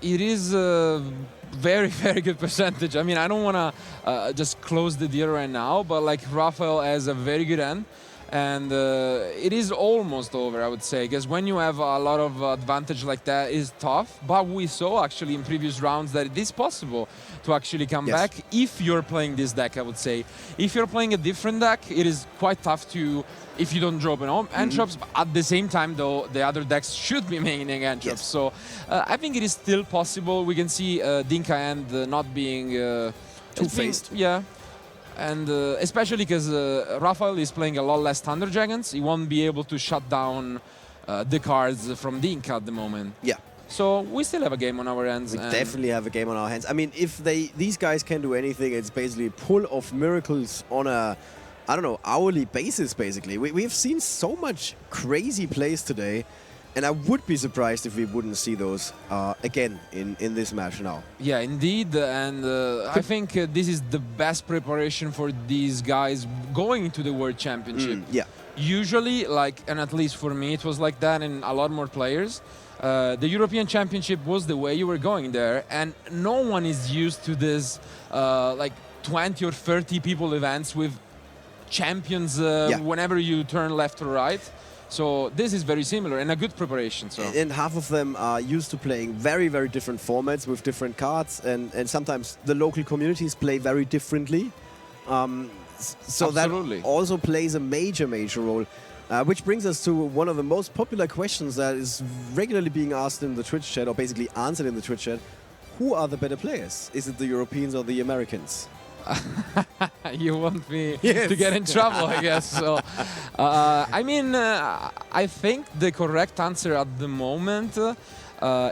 It is a very, very good percentage. I mean, I don't want to just close the deal right now, but like Rafael has a very good end. And it is almost over, I would say, because when you have a lot of advantage like that, it's tough. But we saw actually in previous rounds that it is possible to actually come back if you're playing this deck, I would say. If you're playing a different deck, it is quite tough to, if you don't drop an hand traps. But at the same time, though, the other decks should be making hand traps. So I think it is still possible. We can see Dinka and not being two-faced. Yeah. And especially because Rafael is playing a lot less Thunder Dragons, he won't be able to shut down the cards from Dinka at the moment. Yeah. So we still have a game on our hands. We definitely have a game on our hands. I mean, if these guys can do anything, it's basically pull off miracles on a, I don't know, hourly basis, basically. We've seen so much crazy plays today. And I would be surprised if we wouldn't see those again in this match now. Yeah, indeed. And I think this is the best preparation for these guys going into the World Championship. Yeah. Usually, and at least for me, it was like that in a lot more players. The European Championship was the way you were going there. And no one is used to this 20 or 30 people events with champions whenever you turn left or right. So this is very similar and a good preparation. So. And half of them are used to playing very, very different formats with different cards, and sometimes the local communities play very differently. So Absolutely. That also plays a major, major role. Which brings us to one of the most popular questions that is regularly being asked in the Twitch chat, or basically answered in the Twitch chat. Who are the better players? Is it the Europeans or the Americans? You want me to get in trouble, I guess. So, I mean, I think the correct answer at the moment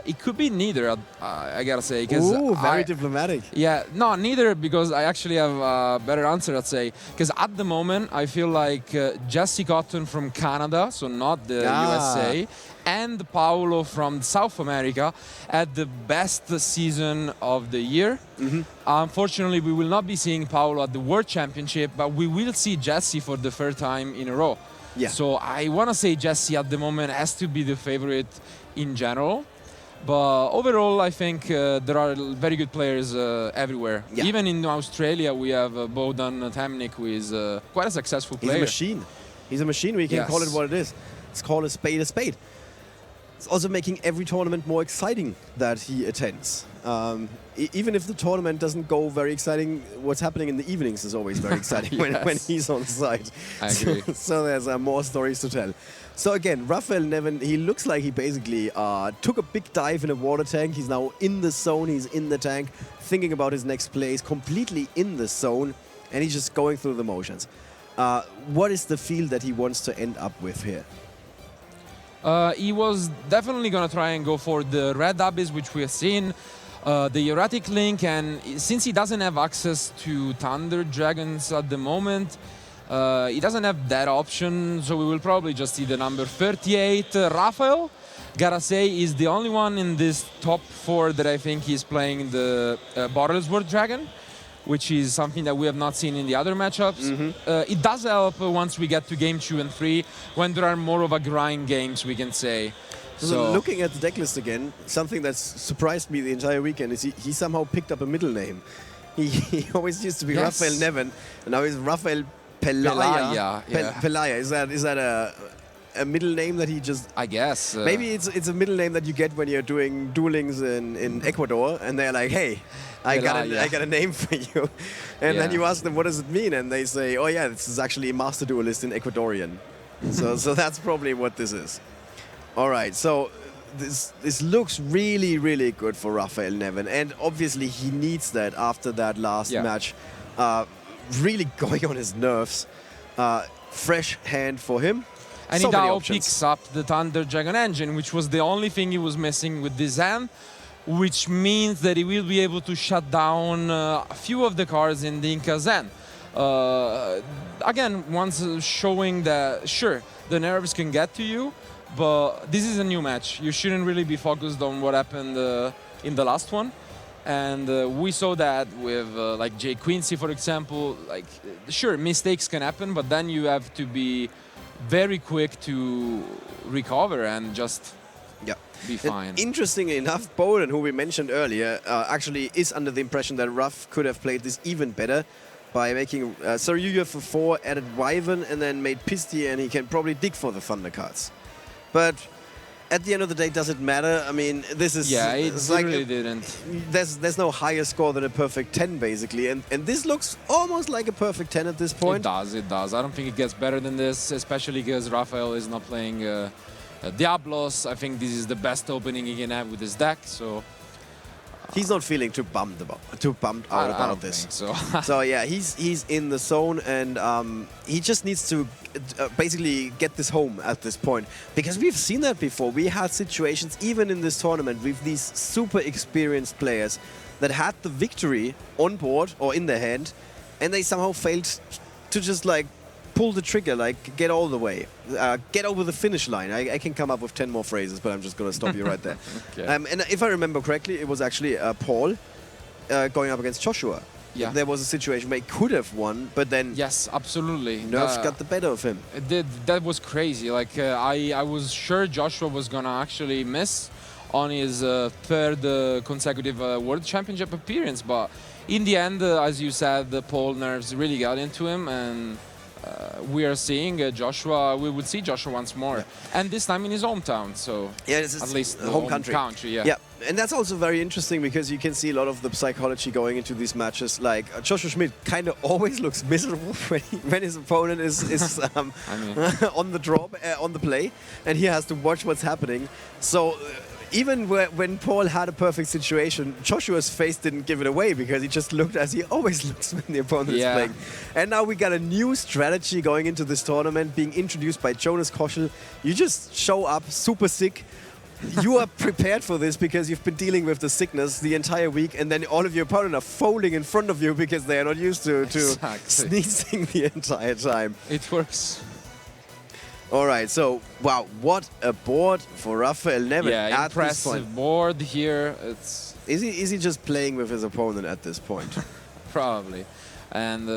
It could be neither, I gotta say. Ooh, very diplomatic. Yeah, no, neither, because I actually have a better answer, I'd say. Because at the moment, I feel like Jesse Cotton from Canada, so not the USA, and Paolo from South America had the best season of the year. Unfortunately, we will not be seeing Paolo at the World Championship, but we will see Jesse for the third time in a row. Yeah. So I want to say Jesse at the moment has to be the favorite in general. But overall, I think there are very good players everywhere. Yeah. Even in Australia, we have Bohdan Temnik, who is quite a successful player. He's a machine. He's a machine. We can call it what it is. It's called a spade a spade. It's also making every tournament more exciting that he attends. Even if the tournament doesn't go very exciting, what's happening in the evenings is always very exciting when he's on site. I agree. So there's more stories to tell. So again, Rafael Nevin, he looks like he basically took a big dive in a water tank. He's now in the zone, he's in the tank, thinking about his next play. He's completely in the zone, and he's just going through the motions. What is the field that he wants to end up with here? He was definitely going to try and go for the Red Abyss, which we have seen, the Erratic Link, and since he doesn't have access to Thunder Dragons at the moment, he doesn't have that option, so we will probably just see the number 38. Rafael, gotta say, is the only one in this top 4 that I think he's playing the Borrelsword Dragon, which is something that we have not seen in the other matchups. It does help once we get to game 2 and 3, when there are more of a grind games, we can say. So looking at the deck list again, something that's surprised me the entire weekend is he somehow picked up a middle name. He always used to be Rafael Nevin, and now he's Rafael Pelaya. Pelaya. Is that a middle name that he just... I guess. Maybe it's a middle name that you get when you're doing duelings in Ecuador, and they're like, hey, I got a name for you. And then you ask them, what does it mean? And they say, oh yeah, this is actually a master duelist in Ecuadorian. so that's probably what this is. All right, so this looks really, really good for Rafael Nevin. And obviously he needs that after that last match. Really going on his nerves. Fresh hand for him. And so he now picks up the Thunder Dragon engine, which was the only thing he was missing with this hand, which means that he will be able to shut down a few of the cards in the Inca Zen. Again, once showing that, sure, the nerves can get to you, but this is a new match. You shouldn't really be focused on what happened in the last one. And we saw that with like Jay Quincy, for example. Like, sure, mistakes can happen, but then you have to be very quick to recover and just be fine. And interestingly enough, Bohdan, who we mentioned earlier, actually is under the impression that Ruff could have played this even better by making Saryuya for 4, added Wyvern, and then made Pisti, and he can probably dig for the Thunder cards. But at the end of the day, does it matter? I mean, this is... Yeah, it like really didn't. There's no higher score than a perfect 10, basically. And this looks almost like a perfect 10 at this point. It does. I don't think it gets better than this, especially because Rafael is not playing Diablos. I think this is the best opening he can have with his deck, so... He's not feeling too bummed out about this. So. So yeah, he's in the zone, and he just needs to basically get this home at this point, because we've seen that before. We had situations even in this tournament with these super experienced players that had the victory on board or in their hand, and they somehow failed to just like pull the trigger, like get all the way, get over the finish line. I can come up with 10 more phrases, but I'm just going to stop you right there. Okay. And if I remember correctly, it was actually Paul going up against Joshua. Yeah. There was a situation where he could have won, but then yes, absolutely. nerves got the better of him. It did. That was crazy. Like I was sure Joshua was gonna actually miss on his third consecutive World Championship appearance, but in the end, as you said, the Paul nerves really got into him, and we are seeing Joshua. We would see Joshua once more, and this time in his hometown. So yeah, this is at least the home country. Yeah. And that's also very interesting, because you can see a lot of the psychology going into these matches. Like Joshua Schmidt kind of always looks miserable when his opponent is on the drop, on the play, and he has to watch what's happening. So even when Paul had a perfect situation, Joshua's face didn't give it away, because he just looked as he always looks when the opponent is playing. And now we got a new strategy going into this tournament being introduced by Jonas Koschel. You just show up super sick, you are prepared for this because you've been dealing with the sickness the entire week, and then all of your opponents are folding in front of you because they are not used to sneezing the entire time. It works. All right, so wow, what a board for Rafael Nevin Yeah, at this point. impressive board here. It's Is he just playing with his opponent at this point? probably. And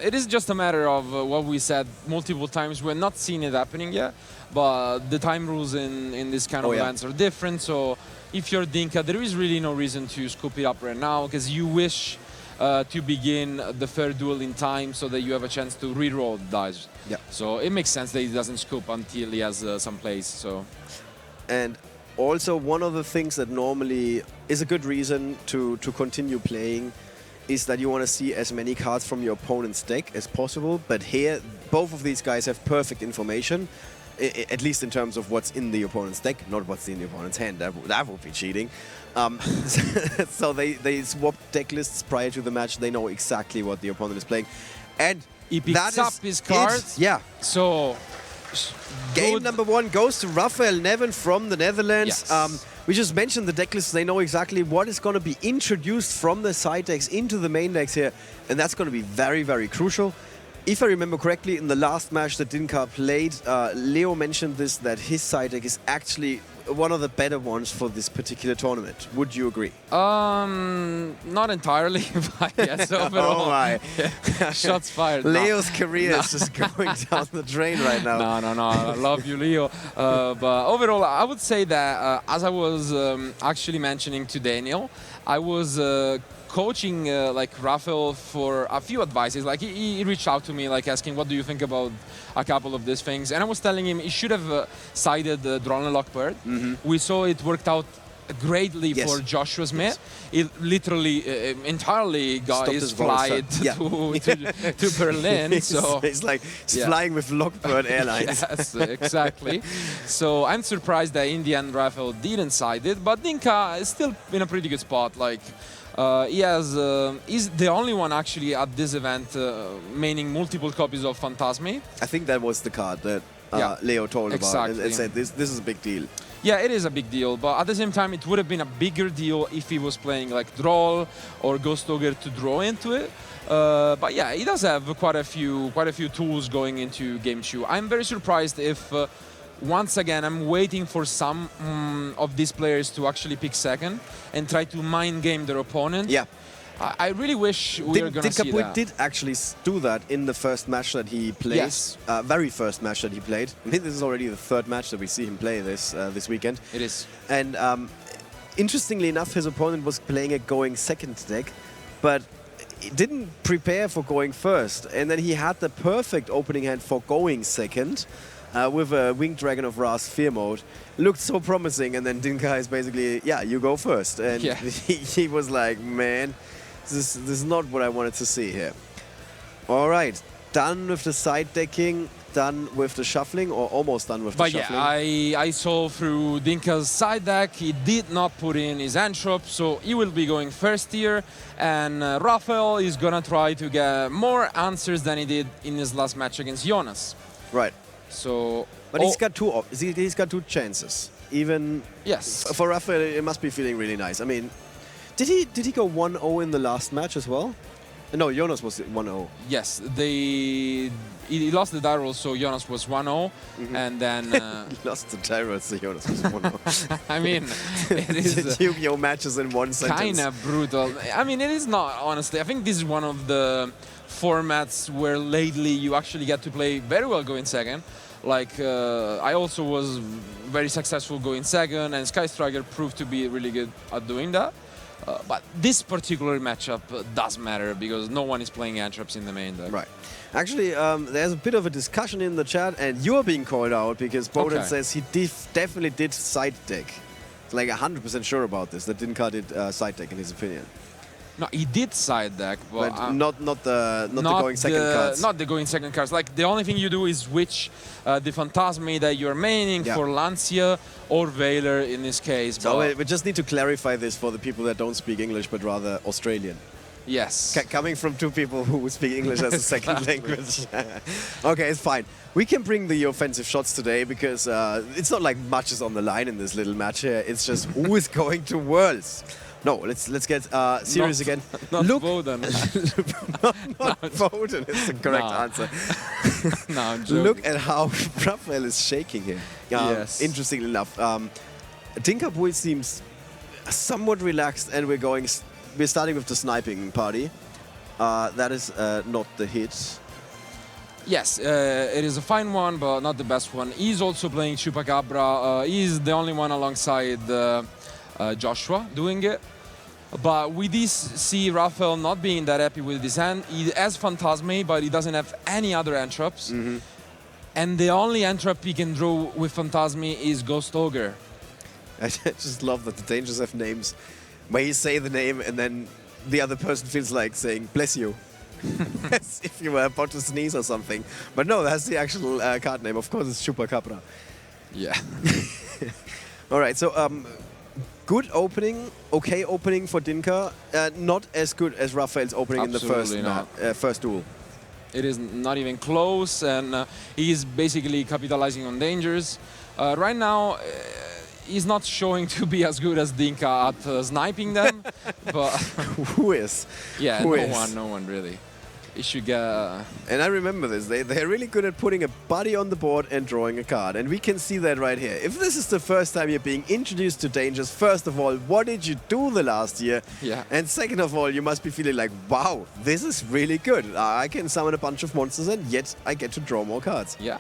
it is just a matter of what we said multiple times. We're not seeing it happening yet, but the time rules in this kind of events are different. So if you're Dinka, there is really no reason to scoop it up right now because you wish to begin the third duel in time so that you have a chance to re-roll the dice. Yeah. So it makes sense that he doesn't scoop until he has some plays. So. And also one of the things that normally is a good reason to continue playing is that you want to see as many cards from your opponent's deck as possible. But here, both of these guys have perfect information, at least in terms of what's in the opponent's deck, not what's in the opponent's hand. That would be cheating. So they swap deck lists prior to the match. They know exactly what the opponent is playing. And he picks up his cards. Yeah. So game number one goes to Rafael Nevin from the Netherlands. Yes. We just mentioned the deck lists. They know exactly what is going to be introduced from the side decks into the main decks here. And that's going to be very, very crucial. If I remember correctly, in the last match that Dinka played, Leo mentioned this, that his side deck is actually one of the better ones for this particular tournament. Would you agree? Not entirely, but yes, overall. Oh my. Shots fired. Leo's career is just going down the drain right now. No. I love you, Leo. But overall, I would say that, as I was actually mentioning to Daniel, I was coaching like Rafael for a few advices. Like he reached out to me, like asking, "What do you think about a couple of these things?" And I was telling him he should have sided Drone and Lockbird. We saw it worked out greatly for Joshua Smith. It literally entirely got his flight to Berlin. So it's like flying with Lockbird Airlines. Yes, exactly. So I'm surprised that in the end Rafael didn't side it, but Dinka is still in a pretty good spot. Like. He's the only one actually at this event maining multiple copies of Phantasmi. I think that was the card that Leo told about and said this is a big deal. Yeah, it is a big deal, but at the same time it would have been a bigger deal if he was playing like Droll or Ghost Ogre to draw into it. But yeah, he does have quite a few tools going into Game 2. I'm very surprised if once again, I'm waiting for some of these players to actually pick second and try to mind game their opponent. Yeah. I really wish we were going to see that. Did actually do that in the first match that he played. Yes. Very first match that he played. I think this is already the third match that we see him play this weekend. It is. And interestingly enough, his opponent was playing a going second deck, but didn't prepare for going first. And then he had the perfect opening hand for going second. With a Winged Dragon of Ra's Fear mode. Looked so promising, and then Dinka is basically, you go first. And he was like, man, this is not what I wanted to see here. All right, done with the side decking, done with the shuffling, or almost done with the shuffling? Yeah, I saw through Dinka's side deck, he did not put in his Anthrop, so he will be going first here, and Rafael is gonna try to get more answers than he did in his last match against Jonas. Right. So, but he's got two chances. Even for Rafael, it must be feeling really nice. I mean, did he go 1-0 in the last match as well? No, Jonas was 1-0. Yes, he lost the die roll, so Jonas was 1-0, and then he lost the die roll, so Jonas was 1-0. I mean, it is Yu-Gi-Oh matches in one sentence. Kind of brutal. I mean, it is not, honestly. I think this is one of the formats where lately you actually get to play very well going second. Like, I also was very successful going second, and Sky Striker proved to be really good at doing that. But this particular matchup does matter because no one is playing Anthrops in the main deck. Right. Actually, there's a bit of a discussion in the chat, and you're being called out because Bowden says he definitely did side deck. It's like 100% sure about this, that Dinka did side deck in his opinion. No, he did side deck, but not the going second cards. Not the going second cards. Like the only thing you do is switch the Phantasmi that you're maining for Lancia or Veiler in this case. So we just need to clarify this for the people that don't speak English but rather Australian. Yes. Coming from two people who speak English as a second language. Okay, it's fine. We can bring the offensive shots today because it's not like much is on the line in this little match here. It's just who is going to Worlds. No, let's get serious again. Not Look, Boden. not Foden is the correct No. answer. No, I'm joking. Look at how Raphael is shaking here. Yes. Interestingly enough, Dinka seems somewhat relaxed, and we're starting with the sniping party. That is not the hit. Yes, it is a fine one, but not the best one. He's also playing Chupacabra. He's the only one alongside Joshua doing it. But we did see Raphael not being that happy with his hand. He has Phantasme, but he doesn't have any other entraps. And the only entrap he can draw with Phantasme is Ghost Ogre. I just love that the dangers have names where you say the name and then the other person feels like saying, bless you. As if you were about to sneeze or something. But no, that's the actual card name. Of course, it's Chupacabra. Yeah. All right, so good opening, okay opening for Dinka. Not as good as Raphael's opening Absolutely in the first duel. It is not even close, and he's basically capitalizing on dangers. Right now, he's not showing to be as good as Dinka at sniping them, but Who is? yeah, Who no is? one really. He should get. And I remember this. They're really good at putting a body on the board and drawing a card. And we can see that right here. If this is the first time you're being introduced to dangers, first of all, what did you do the last year? Yeah. And second of all, you must be feeling like, wow, this is really good. I can summon a bunch of monsters and yet I get to draw more cards. Yeah.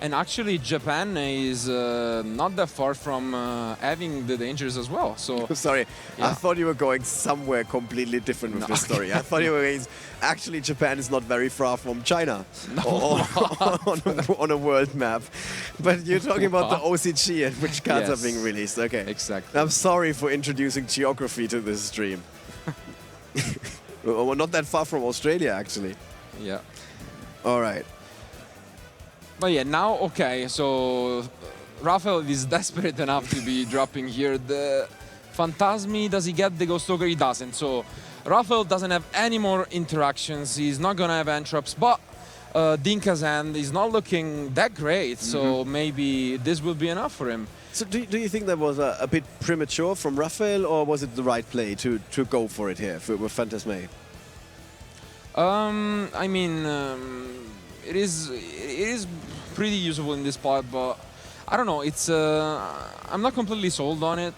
And actually, Japan is not that far from having the dangers as well. So Sorry, I Yeah. thought you were going somewhere completely different with No. this story. I thought you were going, actually Japan is not very far from China on a world map. But you're talking about the OCG and which cards are Yes. being released. Okay. Exactly. I'm sorry for introducing geography to this stream. We're not that far from Australia, actually. yeah. All right. But yeah, now, okay, so Raphael is desperate enough to be dropping here. The Phantasmi, does he get the Ghost Ogre? He doesn't. So Raphael doesn't have any more interactions. He's not going to have entraps. But Dinka's hand is not looking that great. So maybe this will be enough for him. So do you think that was a bit premature from Raphael, or was it the right play to go for it here with Phantasme? I mean, it is pretty usable in this part, but I don't know. It's I'm not completely sold on it.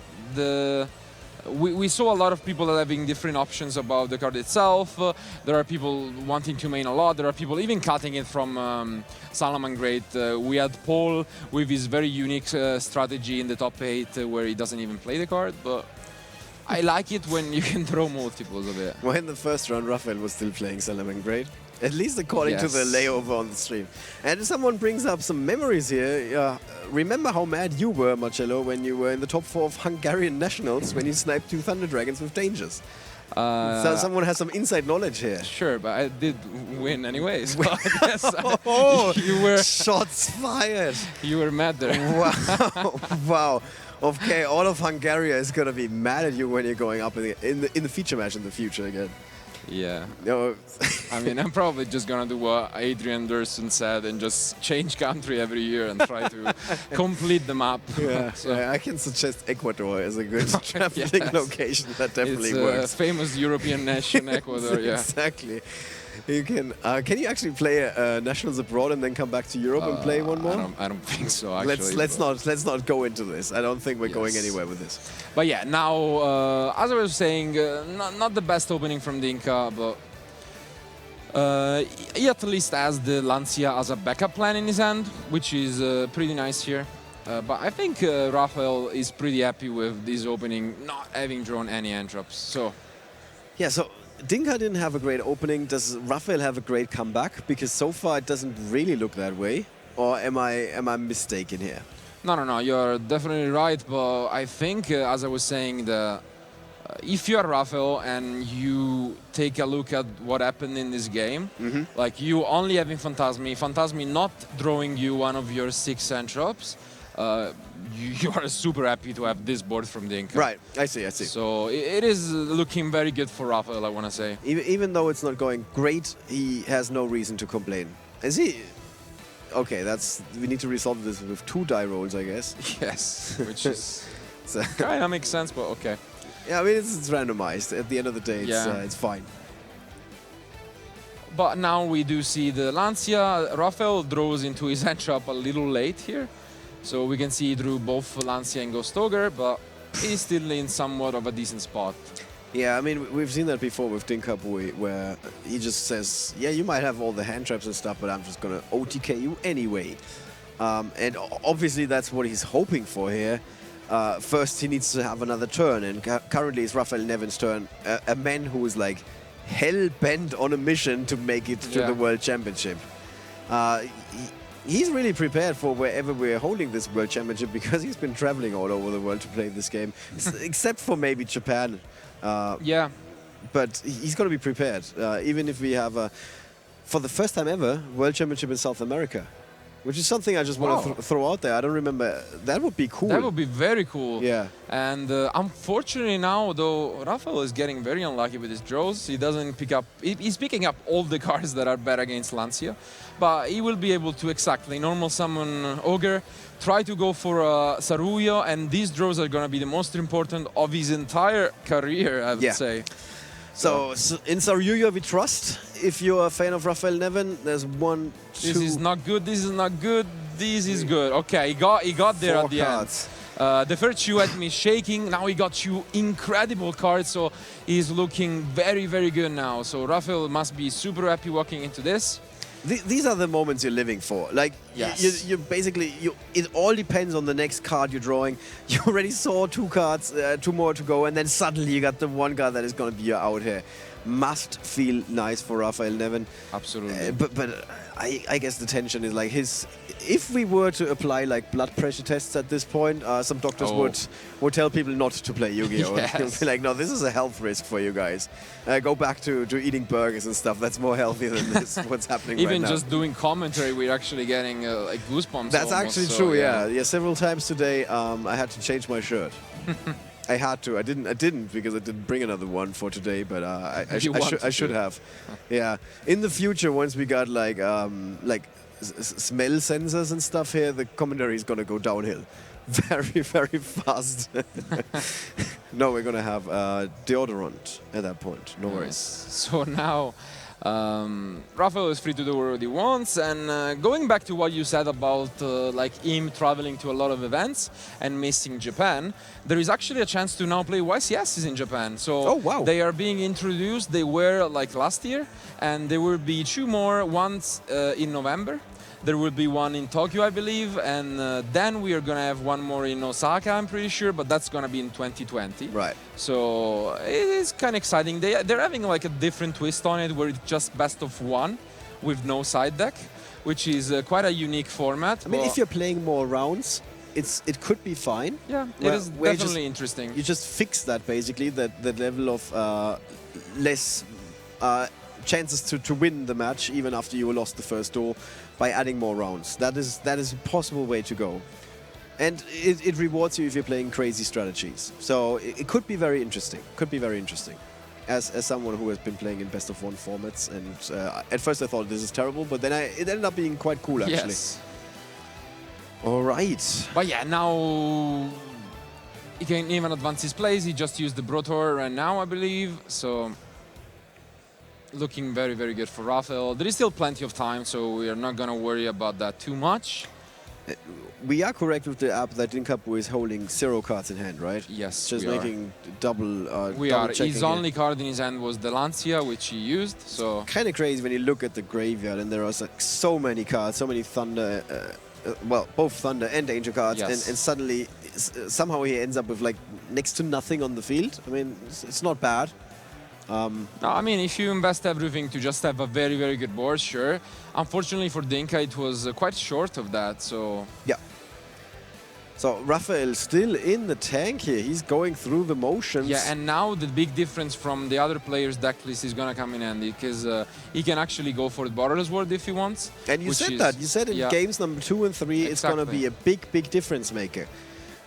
We saw a lot of people having different options about the card itself. There are people wanting to main a lot. There are people even cutting it from Salamangreat. We had Paul with his very unique strategy in the top 8 where he doesn't even play the card, but I like it when you can throw multiples of it. Well, in the first round, Raphael was still playing Salamangreat. At least according to the Yes. layover on the stream. And someone brings up some memories here. Remember how mad you were, Marcello, when you were in the top 4 of Hungarian nationals when you sniped 2 Thunder Dragons with dangers. So someone has some inside knowledge here. Sure, but I did win anyways. So I guess Oh, you shots fired. were mad there. Wow. Wow. Okay, all of Hungary is going to be mad at you when you're going up in the feature match in the future again. Yeah. No, I mean, I'm probably just gonna do what Adrian Durson said and just change country every year and try to complete the map. yeah, So yeah, I can suggest Ecuador as a good traveling Yes. location. That definitely it's works. a famous European nation, Ecuador. Yeah. Exactly. You can you actually play nationals abroad and then come back to Europe and play one more? I don't think so. Actually, Let's not go into this. I don't think we're going Yes. anywhere with this. But yeah, now as I was saying, not the best opening from Dinka, but he at least has the Lancia as a backup plan in his hand, which is pretty nice here. But I think Raphael is pretty happy with this opening, not having drawn any entraps. So Yeah, so Dinka didn't have a great opening. Does Raphael have a great comeback? Because so far it doesn't really look that way. Or am I mistaken here? no, you're definitely right. But I think, as I was saying, if you are Raphael and you take a look at what happened in this game, like you only having Phantasmi not drawing you one of your 6 entrops, you are super happy to have this board from the Inca. Right, I see. So it is looking very good for Rafael, I want to say. Even though it's not going great, he has no reason to complain. Is he? Okay, we need to resolve this with 2 die rolls, I guess. Yes, which is So, kind of makes sense, but okay. yeah, I mean, it's randomized. At the end of the day, it's fine. But now we do see the Lancia. Rafael draws into his hand trap a little late here. So we can see he drew both Lancia and Ghost Ogre, but he's still in somewhat of a decent spot. Yeah, I mean, we've seen that before with Dinkapui, where he just says, yeah, you might have all the hand traps and stuff, but I'm just going to OTK you anyway. And obviously that's what he's hoping for here. First, he needs to have another turn, and currently it's Rafael Nevin's turn. A man who is like hell-bent on a mission to make it to the World Championship. He's really prepared for wherever we're holding this World Championship because he's been traveling all over the world to play this game, except for maybe Japan. Yeah. But he's going to be prepared, even if we have, for the first time ever, World Championship in South America. Which is something I just want to throw out there. I don't remember. That would be cool. That would be very cool. Yeah. And unfortunately now, though, Rafael is getting very unlucky with his draws. He doesn't pick up... He's picking up all the cards that are bad against Lancia. But he will be able to exactly normal summon Ogre, try to go for Saruyo, and these draws are going to be the most important of his entire career, I would say. So in Saruyo we trust. If you're a fan of Rafael Nevin, there's 1, 2... This is not good, this is not good, this is good. Okay, he got there at the cards. end. The first shoe had me shaking, now he got 2 incredible cards, so he's looking very, very good now. So Rafael must be super happy walking into this. These are the moments you're living for. Like, you basically, it all depends on the next card you're drawing. You already saw 2 cards, 2 more to go, and then suddenly you got the 1 card that is going to be your out here. Must feel nice for Rafael Nevin. Absolutely. But I guess the tension is like his... If we were to apply like blood pressure tests at this point, some doctors would tell people not to play Yu-Gi-Oh! Yes. Be like, no, this is a health risk for you guys. Go back to eating burgers and stuff. That's more healthy than this. What's happening Even right now. just doing commentary, we're actually getting like goosebumps. That's almost, actually so, true. Yeah. Several times today, I had to change my shirt. I had to. I didn't because I didn't bring another one for today. But I should have. Yeah. In the future, once we got like smell sensors and stuff here, the commentary is gonna go downhill, very, very fast. No, we're gonna have deodorant at that point. No worries. So now, Rafael is free to do whatever he wants. And going back to what you said about like him traveling to a lot of events and missing Japan, there is actually a chance to now play YCSs in Japan. So they are being introduced. They were like last year, and there will be 2 more. Once in November. There will be 1 in Tokyo, I believe, and then we are going to have 1 more in Osaka, I'm pretty sure, but that's going to be in 2020. Right. So it is kind of exciting. They're having like a different twist on it, where it's just best of 1 with no side deck, which is quite a unique format. I mean, if you're playing more rounds, it could be fine. Yeah, it is definitely interesting. You just fix that, basically, that level of less chances to win the match, even after you lost the first duel, by adding more rounds. That is a possible way to go. And it rewards you if you're playing crazy strategies. So it could be very interesting. As someone who has been playing in best of 1 formats, and at first I thought this is terrible, but then it ended up being quite cool, actually. Yes. All right. But yeah, now he can even advance his plays. He just used the Brotor right now, I believe. So looking very, very good for Rafael. There is still plenty of time, so we are not going to worry about that too much. We are correct with the app that Dinkapu is holding 0 cards in hand, right? Yes, just making double. We are. His only card in his hand was the Lancia, which he used. So kind of crazy when you look at the graveyard, and there are like so many cards, so many Thunder. Well, both Thunder and Danger cards, and suddenly somehow he ends up with like next to nothing on the field. I mean, it's not bad. No, I mean, if you invest everything to just have a very, very good board, sure. Unfortunately for Dinka, it was quite short of that, so... Yeah. So Rafael still in the tank here. He's going through the motions. Yeah, and now the big difference from the other players' deck list is going to come in handy because he can actually go for the Borderless Ward if he wants. And you said that. You said in games number 2 and 3, it's going to be a big, big difference maker.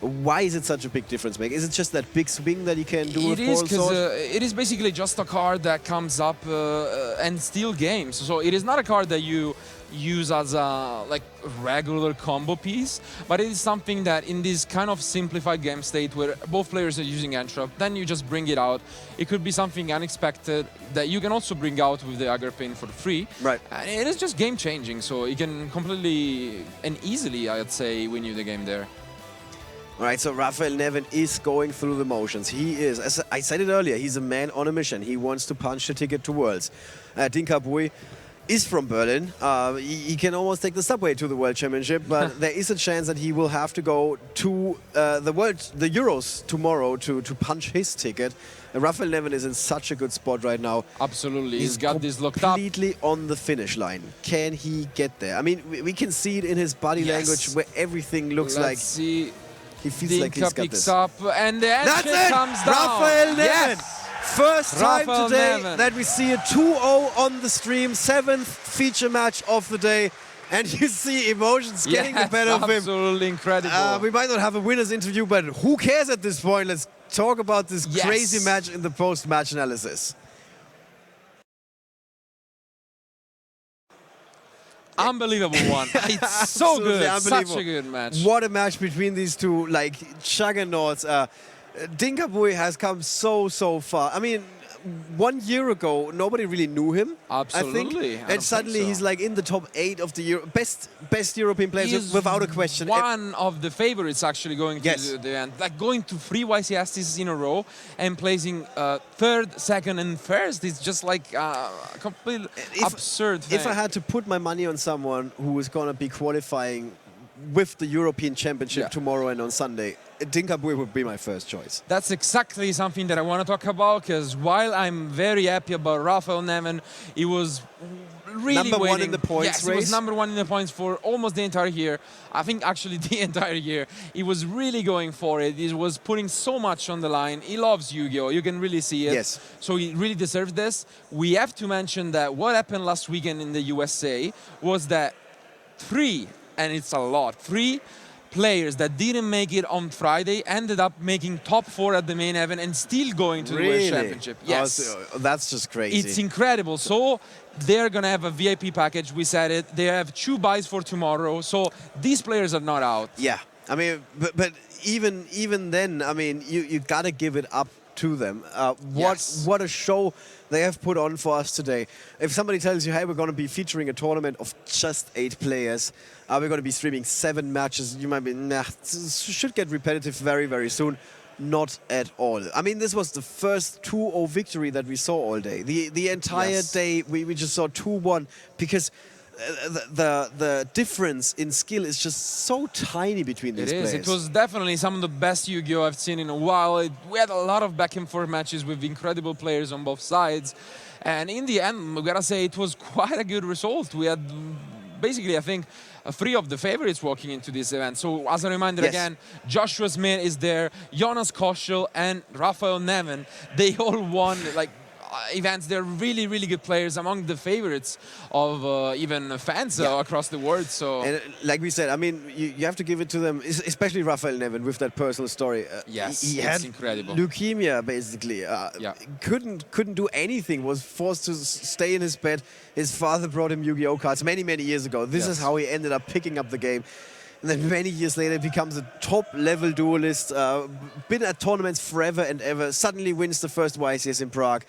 Why is it such a big difference maker? Is it just that big swing that he can do with Coral Sword? It is basically just a card that comes up and steal games. So it is not a card that you use as a regular combo piece, but it is something that in this kind of simplified game state where both players are using Entrap, then you just bring it out. It could be something unexpected that you can also bring out with the Agarpain for free. Right. And it is just game changing, so you can completely and easily, I'd say, win you the game there. All right, so Rafael Nevin is going through the motions. He is, as I said it earlier, he's a man on a mission. He wants to punch the ticket to Worlds. Dinka Bui is from Berlin. He can almost take the subway to the World Championship, but there is a chance that he will have to go to the Euros tomorrow to punch his ticket. Rafael Nevin is in such a good spot right now. Absolutely, he's got this locked up. Completely on the finish line. Can he get there? I mean, we can see it in his body language where everything looks Let's see. He feels Dinka like he's got picks this. up and the entry comes down. Rafael Nevin. Yes. First time Rafael today Nevin. that we see a 2-0 on the stream. 7th feature match of the day. And you see emotions getting the better of him. Absolutely incredible. We might not have a winner's interview, but who cares at this point? Let's talk about this crazy match in the post-match analysis. Unbelievable one. It's so good. Such a good match. What a match between these two, juggernauts. Dinka Bui has come so far. I mean, 1 year ago, nobody really knew him. Absolutely. I think. And suddenly he's in the top 8 of the best European players without a question. One of the favorites actually going to the end. Going to 3 YCSs in a row and placing third, second, and first is just a completely absurd thing. If I had to put my money on someone who is going to be qualifying with the European Championship tomorrow and on Sunday, Dinka Bui would be my first choice. That's exactly something that I want to talk about, because while I'm very happy about Rafael Nevin, he was really number waiting. one in the points race. He was number 1 in the points for almost the entire year. I think actually the entire year. He was really going for it. He was putting so much on the line. He loves Yu-Gi-Oh! You can really see it. Yes. So he really deserves this. We have to mention that what happened last weekend in the USA was that 3 players that didn't make it on Friday ended up making top 4 at the main event and still going to the World Championship. Yes. Oh, that's just crazy. It's incredible. So they're going to have a VIP package. We said it. They have 2 buys for tomorrow. So these players are not out. Yeah. I mean, but even then, I mean, you got to give it up to them. What a show they have put on for us today. If somebody tells you, hey, we're going to be featuring a tournament of just 8 players, we're going to be streaming 7 matches, you might be, should get repetitive very, very soon. Not at all. I mean, this was the first 2-0 victory that we saw all day. The entire day, we just saw 2-1 because the difference in skill is just so tiny between these players. It was definitely some of the best Yu-Gi-Oh! I've seen in a while. We had a lot of back and forth matches with incredible players on both sides. And in the end, we gotta say, it was quite a good result. We had basically, I think, 3 of the favorites walking into this event. So as a reminder again, Joshua Smith is there, Jonas Koschel and Rafael Nevin. They all won events. They're really, really good players, among the favorites of even fans across the world. So, and like we said, I mean, you have to give it to them, especially Rafael Nevin with that personal story. He had incredible. Leukemia, basically. Couldn't do anything. Was forced to stay in his bed. His father brought him Yu-Gi-Oh! Cards many years ago. This is how he ended up picking up the game. And then many years later becomes a top-level duelist, been at tournaments forever and ever, suddenly wins the first YCS in Prague.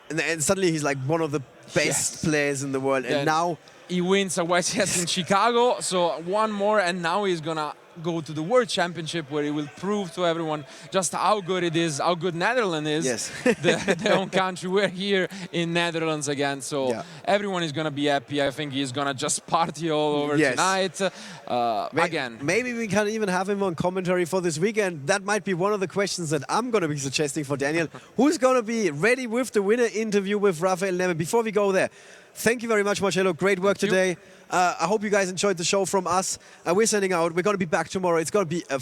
And suddenly he's one of the best players in the world. And now he wins a YCS in Chicago. So 1 more, and now he's going to go to the World Championship, where he will prove to everyone just how good it is, how good Netherlands is, their own country. We're here in Netherlands again, so everyone is going to be happy. I think he's going to just party all over tonight. Again, maybe we can even have him on commentary for this weekend. That might be one of the questions that I'm going to be suggesting for Daniel. Who's going to be ready with the winner interview with Rafael Nevin? Before we go there, thank you very much, Marcello. Great work today. I hope you guys enjoyed the show from us. We're sending out. We're going to be back tomorrow. It's going to be a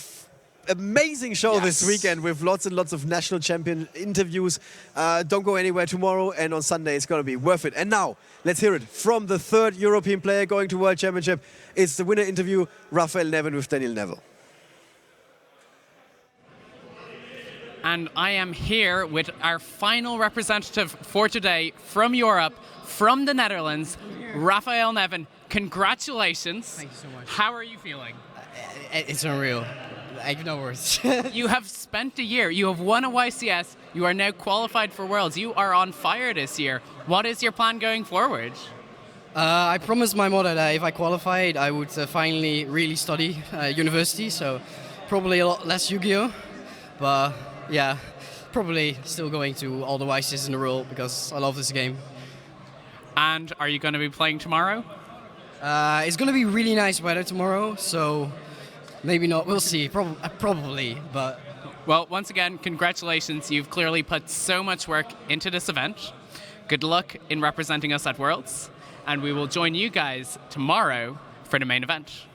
amazing show this weekend with lots and lots of national champion interviews. Don't go anywhere tomorrow, and on Sunday it's going to be worth it. And now, let's hear it from the third European player going to World Championship. It's the winner interview, Rafael Nevin with Daniel Neville. And I am here with our final representative for today from Europe, from the Netherlands, Rafael Nevin. Congratulations. Thank you so much. How are you feeling? It's unreal. I have no words. You have spent a year. You have won a YCS. You are now qualified for Worlds. You are on fire this year. What is your plan going forward? I promised my mother that if I qualified, I would finally really study university. So probably a lot less Yu-Gi-Oh! But yeah, probably still going to all the YCS in the world because I love this game. And are you going to be playing tomorrow? It's going to be really nice weather tomorrow, so maybe not. We'll see. Probably, but... Well, once again, congratulations. You've clearly put so much work into this event. Good luck in representing us at Worlds. And we will join you guys tomorrow for the main event.